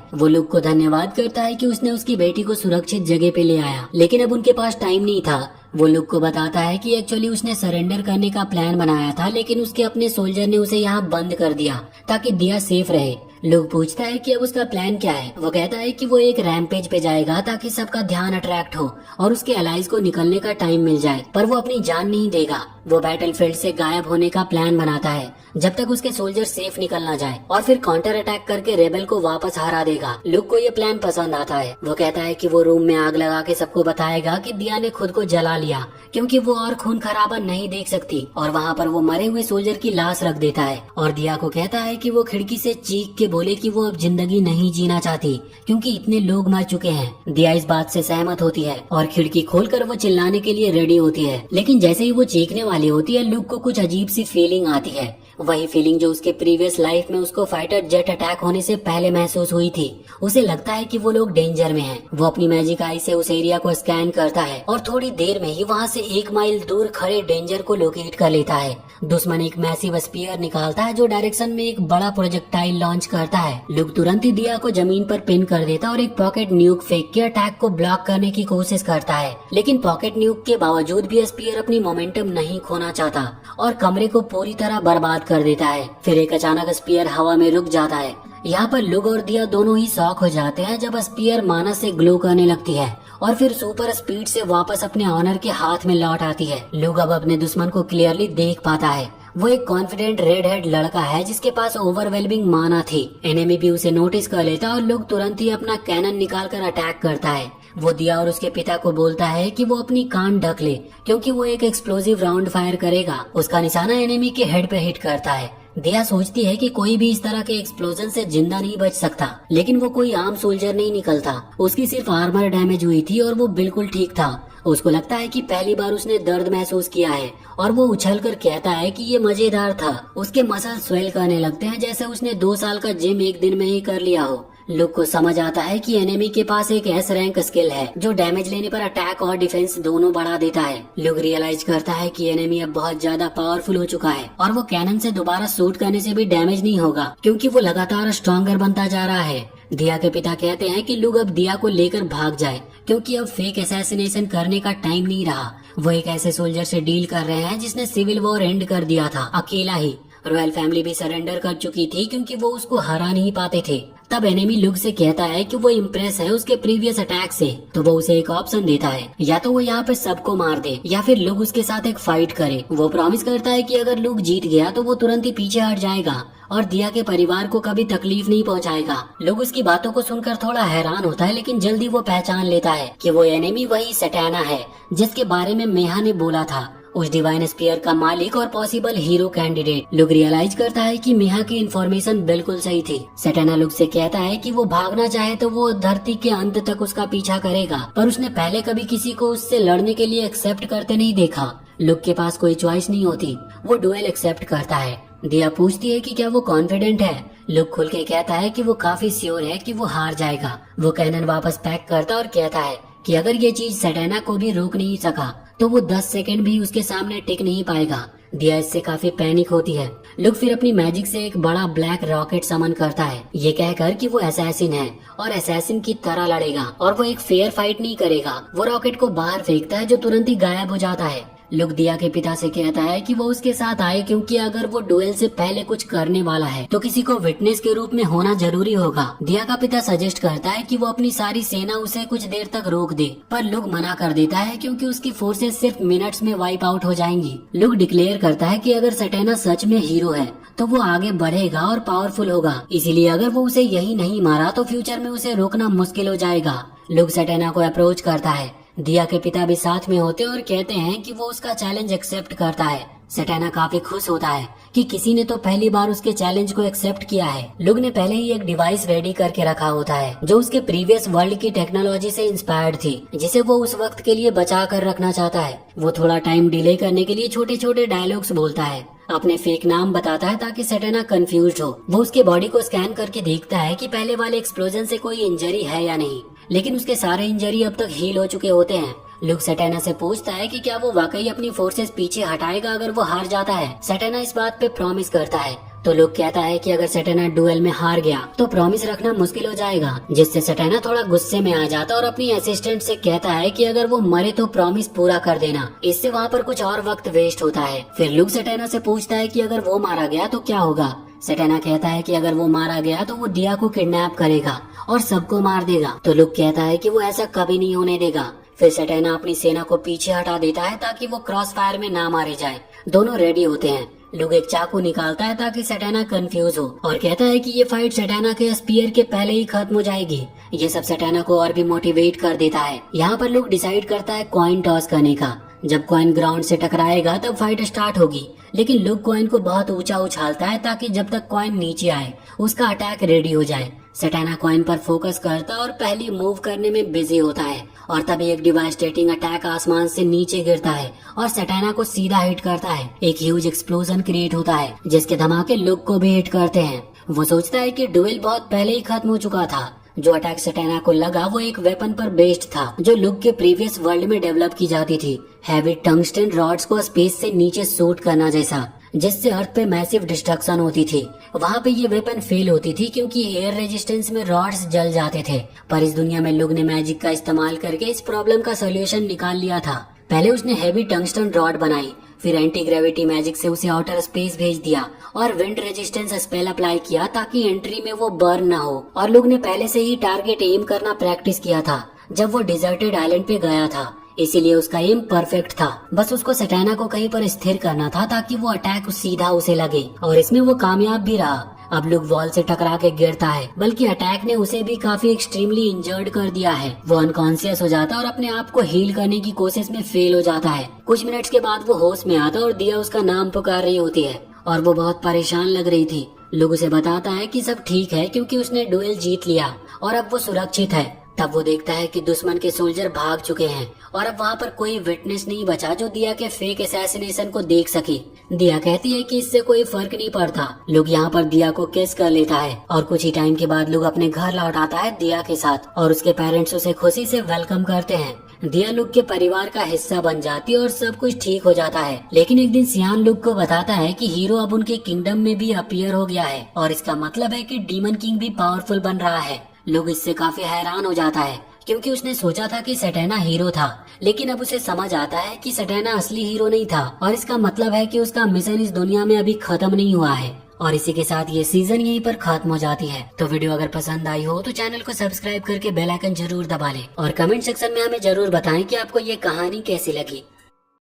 वो लुक को धन्यवाद करता है कि उसने उसकी बेटी को सुरक्षित जगह पे ले आया, लेकिन अब उनके पास टाइम नहीं था। वो लुक को बताता है कि एक्चुअली उसने सरेंडर करने का प्लान बनाया था, लेकिन उसके अपने सोल्जर ने उसे यहाँ बंद कर दिया ताकि दिया सेफ रहे। लुक पूछता है कि अब उसका प्लान क्या है। वो कहता है कि वो एक रैम्पेज पे जाएगा ताकि सबका ध्यान अट्रैक्ट हो और उसके अलाइज को निकलने का टाइम मिल जाए, पर वो अपनी जान नहीं देगा। वो बैटलफील्ड से गायब होने का प्लान बनाता है जब तक उसके सोल्जर सेफ निकल ना जाए और फिर काउंटर अटैक करके रेबल को वापस हरा देगा। लुक को ये प्लान पसंद आता है। वो कहता है कि वो रूम में आग लगा के सबको बताएगा कि दिया ने खुद को जला लिया क्योंकि वो और खून खराबा नहीं देख सकती, और वहाँ पर वो मरे हुए सोल्जर की लाश रख देता है और दिया को कहता है कि वो खिड़की से चीख के बोले कि वो अब जिंदगी नहीं जीना चाहती क्योंकि इतने लोग मर चुके हैं। दिया इस बात से सहमत होती है और खिड़की खोलकर वो चिल्लाने के लिए रेडी होती है, लेकिन जैसे ही वो चीखने वाली होती है लुक को कुछ अजीब सी फीलिंग आती है। वही फीलिंग जो उसके प्रीवियस लाइफ में उसको फाइटर जेट अटैक होने से पहले महसूस हुई थी। उसे लगता है कि वो लोग डेंजर में हैं। वो अपनी मैजिक आई से उस एरिया को स्कैन करता है और थोड़ी देर में ही वहाँ से 1 माइल दूर खड़े डेंजर को लोकेट कर लेता है। दुश्मन एक मैसिव स्पीयर निकालता है जो डायरेक्शन में एक बड़ा प्रोजेक्टाइल लॉन्च करता है। लुक तुरंत ही दिया को जमीन पर पिन कर देता और एक पॉकेट न्यूक फेंक के अटैक को ब्लॉक करने की कोशिश करता है, लेकिन पॉकेट न्यूक के बावजूद भी स्पीयर अपनी मोमेंटम नहीं खोना चाहता और कमरे को पूरी तरह बर्बाद कर देता है। फिर एक अचानक स्पीयर हवा में रुक जाता है। यहाँ पर लुक और दिया दोनों ही शॉक हो जाते हैं जब स्पीयर मानस से ग्लो करने लगती है और फिर सुपर स्पीड से वापस अपने ऑनर के हाथ में लौट आती है। लुक अब अपने दुश्मन को क्लियरली देख पाता है। वो एक कॉन्फिडेंट रेड हेड लड़का है जिसके पास ओवरवेलमिंग माना थी। एनिमी भी उसे नोटिस कर लेता और लुक तुरंत ही अपना कैनन निकाल कर अटैक करता है। वो दिया और उसके पिता को बोलता है कि वो अपनी कान ढक ले क्योंकि वो एक एक्सप्लोसिव राउंड फायर करेगा। उसका निशाना एनिमी के हेड पे हिट करता है। दिया सोचती है कि कोई भी इस तरह के एक्सप्लोजन से जिंदा नहीं बच सकता, लेकिन वो कोई आम सोल्जर नहीं निकलता। उसकी सिर्फ आर्मर डैमेज हुई थी और वो बिल्कुल ठीक था। उसको लगता है कि पहली बार उसने दर्द महसूस किया है और वो उछलकर कहता है कि ये मजेदार था। उसके मसल स्वेल करने लगते हैं जैसे उसने 2 साल का जिम एक दिन में ही कर लिया हो। लुक को समझ आता है कि एनिमी के पास एक एस रैंक स्किल है जो डैमेज लेने पर अटैक और डिफेंस दोनों बढ़ा देता है। लुक रियलाइज करता है कि एनिमी अब बहुत ज्यादा पावरफुल हो चुका है और वो कैनन से दोबारा शूट करने से भी डैमेज नहीं होगा क्योंकि वो लगातार स्ट्रॉन्गर बनता जा रहा है। दिया के पिता कहते हैं कि लुक अब दिया को लेकर भाग जाए क्योंकि अब फेक असैसिनेशन करने का टाइम नहीं रहा। वो एक ऐसे सोल्जर से डील कर रहे हैं जिसने सिविल वॉर एंड कर दिया था अकेला ही। रॉयल फैमिली भी सरेंडर कर चुकी थी क्योंकि वो उसको हरा नहीं पाते थे। तब एनिमी लुक से कहता है कि वो इम्प्रेस है उसके प्रीवियस अटैक से, तो वो उसे एक ऑप्शन देता है, या तो वो यहाँ पे सबको मार दे या फिर लुक उसके साथ एक फाइट करे। वो प्रॉमिस करता है कि अगर लुक जीत गया तो वो तुरंत ही पीछे हट जाएगा और दिया के परिवार को कभी तकलीफ नहीं पहुंचाएगा। लोग उसकी बातों को सुनकर थोड़ा हैरान होता है, लेकिन जल्दी वो पहचान लेता है कि वो एनिमी वही सटैना है जिसके बारे में मेहा ने बोला था, उस डिवाइन स्पीयर का मालिक और possible hero candidate. Luke realise करता है कि मेहा की इन्फॉर्मेशन बिल्कुल सही थी। सटैना लुक से कहता है कि वो भागना चाहे तो वो धरती के अंत तक उसका पीछा करेगा, पर उसने पहले कभी किसी को उससे लड़ने के लिए एक्सेप्ट करते नहीं देखा। लुक के पास कोई चॉइस नहीं होती, वो डुएल एक्सेप्ट करता है। दिया पूछती है कि क्या वो कॉन्फिडेंट है। लुक खुल के कहता है कि वो काफी श्योर है कि वो हार जाएगा। वो कैनन वापस पैक करता और कहता है कि अगर ये चीज सटैना को भी रोक नहीं सका तो वो 10 सेकंड भी उसके सामने टिक नहीं पाएगा। दिया इससे काफी पैनिक होती है। लुक फिर अपनी मैजिक से एक बड़ा ब्लैक रॉकेट समन करता है, ये कहकर कि वो असैसिन है और असैसिन की तरह लड़ेगा और वो एक फेयर फाइट नहीं करेगा। वो रॉकेट को बाहर फेंकता है जो तुरंत ही गायब हो जाता है। लुक दिया के पिता से कहता है कि वो उसके साथ आए क्योंकि अगर वो डुएल से पहले कुछ करने वाला है तो किसी को विटनेस के रूप में होना जरूरी होगा। दिया का पिता सजेस्ट करता है कि वो अपनी सारी सेना उसे कुछ देर तक रोक दे, पर लुक मना कर देता है क्योंकि उसकी फोर्सेस सिर्फ मिनट्स में वाइप आउट हो जाएंगी। लुक डिक्लेयर करता है कि अगर सटेना सच में हीरो है तो वो आगे बढ़ेगा और पावरफुल होगा, इसीलिए अगर वो उसे यही नहीं मारा तो फ्यूचर में उसे रोकना मुश्किल हो जाएगा। लुक सटेना को अप्रोच करता है। दिया के पिता भी साथ में होते और कहते हैं कि वो उसका चैलेंज एक्सेप्ट करता है। सटेना काफी खुश होता है कि किसी ने तो पहली बार उसके चैलेंज को एक्सेप्ट किया है। लुक ने पहले ही एक डिवाइस रेडी करके रखा होता है जो उसके प्रीवियस वर्ल्ड की टेक्नोलॉजी से इंस्पायर्ड थी, जिसे वो उस वक्त के लिए बचा कर रखना चाहता है। वो थोड़ा टाइम डिले करने के लिए छोटे छोटे डायलॉग्स बोलता है, अपने फेक नाम बताता है ताकि सटेना कंफ्यूज हो। वो उसके बॉडी को स्कैन करके देखता है कि पहले वाले एक्सप्लोजन से कोई इंजरी है या नहीं, लेकिन उसके सारे इंजरी अब तक हील हो चुके होते हैं। लुक सटेना से पूछता है कि क्या वो वाकई अपनी फोर्सेस पीछे हटाएगा अगर वो हार जाता है। सटेना इस बात पे प्रॉमिस करता है तो लुक कहता है कि अगर सटेना डुएल में हार गया तो प्रॉमिस रखना मुश्किल हो जाएगा, जिससे सटेना थोड़ा गुस्से में आ जाता और अपनी असिस्टेंट से कहता है कि अगर वो मरे तो प्रॉमिस पूरा कर देना। इससे वहाँ पर कुछ और वक्त वेस्ट होता है। फिर लुक सटेना से पूछता है कि अगर वो मारा गया तो क्या होगा। सटेना कहता है कि अगर वो मारा गया तो वो दिया को किडनैप करेगा और सबको मार देगा। तो लुक कहता है कि वो ऐसा कभी नहीं होने देगा। फिर सटेना अपनी सेना को पीछे हटा देता है ताकि वो क्रॉस फायर में ना मारे जाए। दोनों रेडी होते हैं। लुक एक चाकू निकालता है ताकि सटेना कंफ्यूज हो और कहता है कि ये फाइट सटेना के स्पीयर के पहले ही खत्म हो जाएगी। ये सब सटेना को और भी मोटिवेट कर देता है। यहाँ पर लुक डिसाइड करता है कॉइन टॉस करने का। जब कॉइन ग्राउंड से टकराएगा तब फाइट स्टार्ट होगी, लेकिन लुक कॉइन को बहुत ऊंचा उछालता है ताकि जब तक कॉइन नीचे आए उसका अटैक रेडी हो जाए। सटेना कॉइन पर फोकस करता और पहली मूव करने में बिजी होता है और तभी एक डिवास्टेटिंग अटैक आसमान से नीचे गिरता है और सटेना को सीधा हिट करता है। एक ह्यूज एक्सप्लोजन क्रिएट होता है जिसके धमाके लुक को भी हिट करते हैं। वो सोचता है कि डुएल बहुत पहले ही खत्म हो चुका था। जो अटैक सटेना को लगा वो एक वेपन पर बेस्ड था जो लुक के प्रीवियस वर्ल्ड में डेवलप की जाती थी। हैवी टंगस्टन रॉड्स को स्पेस से नीचे शूट करना जैसा, जिससे अर्थ पे मैसिव डिस्ट्रक्शन होती थी। वहाँ पे ये वेपन फेल होती थी क्योंकि एयर रेजिस्टेंस में रॉड्स जल जाते थे। पर इस दुनिया में लुक ने मैजिक का इस्तेमाल करके इस प्रॉब्लम का सोल्यूशन निकाल लिया था। पहले उसने हैवी टंगस्टन रॉड बनाई, फिर एंटी ग्रेविटी मैजिक से उसे आउटर स्पेस भेज दिया और विंड रेजिस्टेंस स्पेल अप्लाई किया ताकि एंट्री में वो बर्न ना हो। और लुक ने पहले से ही टारगेट एम करना प्रैक्टिस किया था जब वो डिजर्टेड आइलैंड पे गया था, इसीलिए उसका एम परफेक्ट था। बस उसको सटेना को कहीं पर स्थिर करना था ताकि वो अटैक सीधा उसे लगे, और इसमें वो कामयाब भी रहा। अब लुक वॉल से टकरा के गिरता है, बल्कि अटैक ने उसे भी काफी एक्सट्रीमली इंजर्ड कर दिया है। वो अनकॉन्शियस हो जाता और अपने आप को हील करने की कोशिश में फेल हो जाता है। कुछ मिनट्स के बाद वो होश में आता और दिया उसका नाम पुकार रही होती है और वो बहुत परेशान लग रही थी। लुक उसे बताता है कि सब ठीक है क्योंकि उसने डुएल जीत लिया और अब वो सुरक्षित है। तब वो देखता है कि दुश्मन के सोल्जर भाग चुके हैं और अब वहाँ पर कोई विटनेस नहीं बचा जो दिया के फेक असैसिनेशन को देख सके। दिया कहती है कि इससे कोई फर्क नहीं पड़ता। लुक यहाँ पर दिया को किस कर लेता है और कुछ ही टाइम के बाद लुक अपने घर लौट आता है दिया के साथ और उसके पेरेंट्स उसे खुशी से वेलकम करते हैं। दिया लुक के परिवार का हिस्सा बन जाती है और सब कुछ ठीक हो जाता है। लेकिन एक दिन सियान लुक को बताता है कि हीरो अब उनके किंगडम में भी अपीयर हो गया है और इसका मतलब है कि डीमन किंग भी पावरफुल बन रहा है। लुक इससे काफी हैरान हो जाता है क्योंकि उसने सोचा था कि सटेना हीरो था, लेकिन अब उसे समझ आता है कि सटेना असली हीरो नहीं था और इसका मतलब है कि उसका मिशन इस दुनिया में अभी खत्म नहीं हुआ है। और इसी के साथ ये सीजन यहीं पर खत्म हो जाती है। तो वीडियो अगर पसंद आई हो तो चैनल को सब्सक्राइब करके बेल आइकन जरूर दबा लें और कमेंट सेक्शन में हमें जरूर बताएं कि आपको ये कहानी कैसी लगी।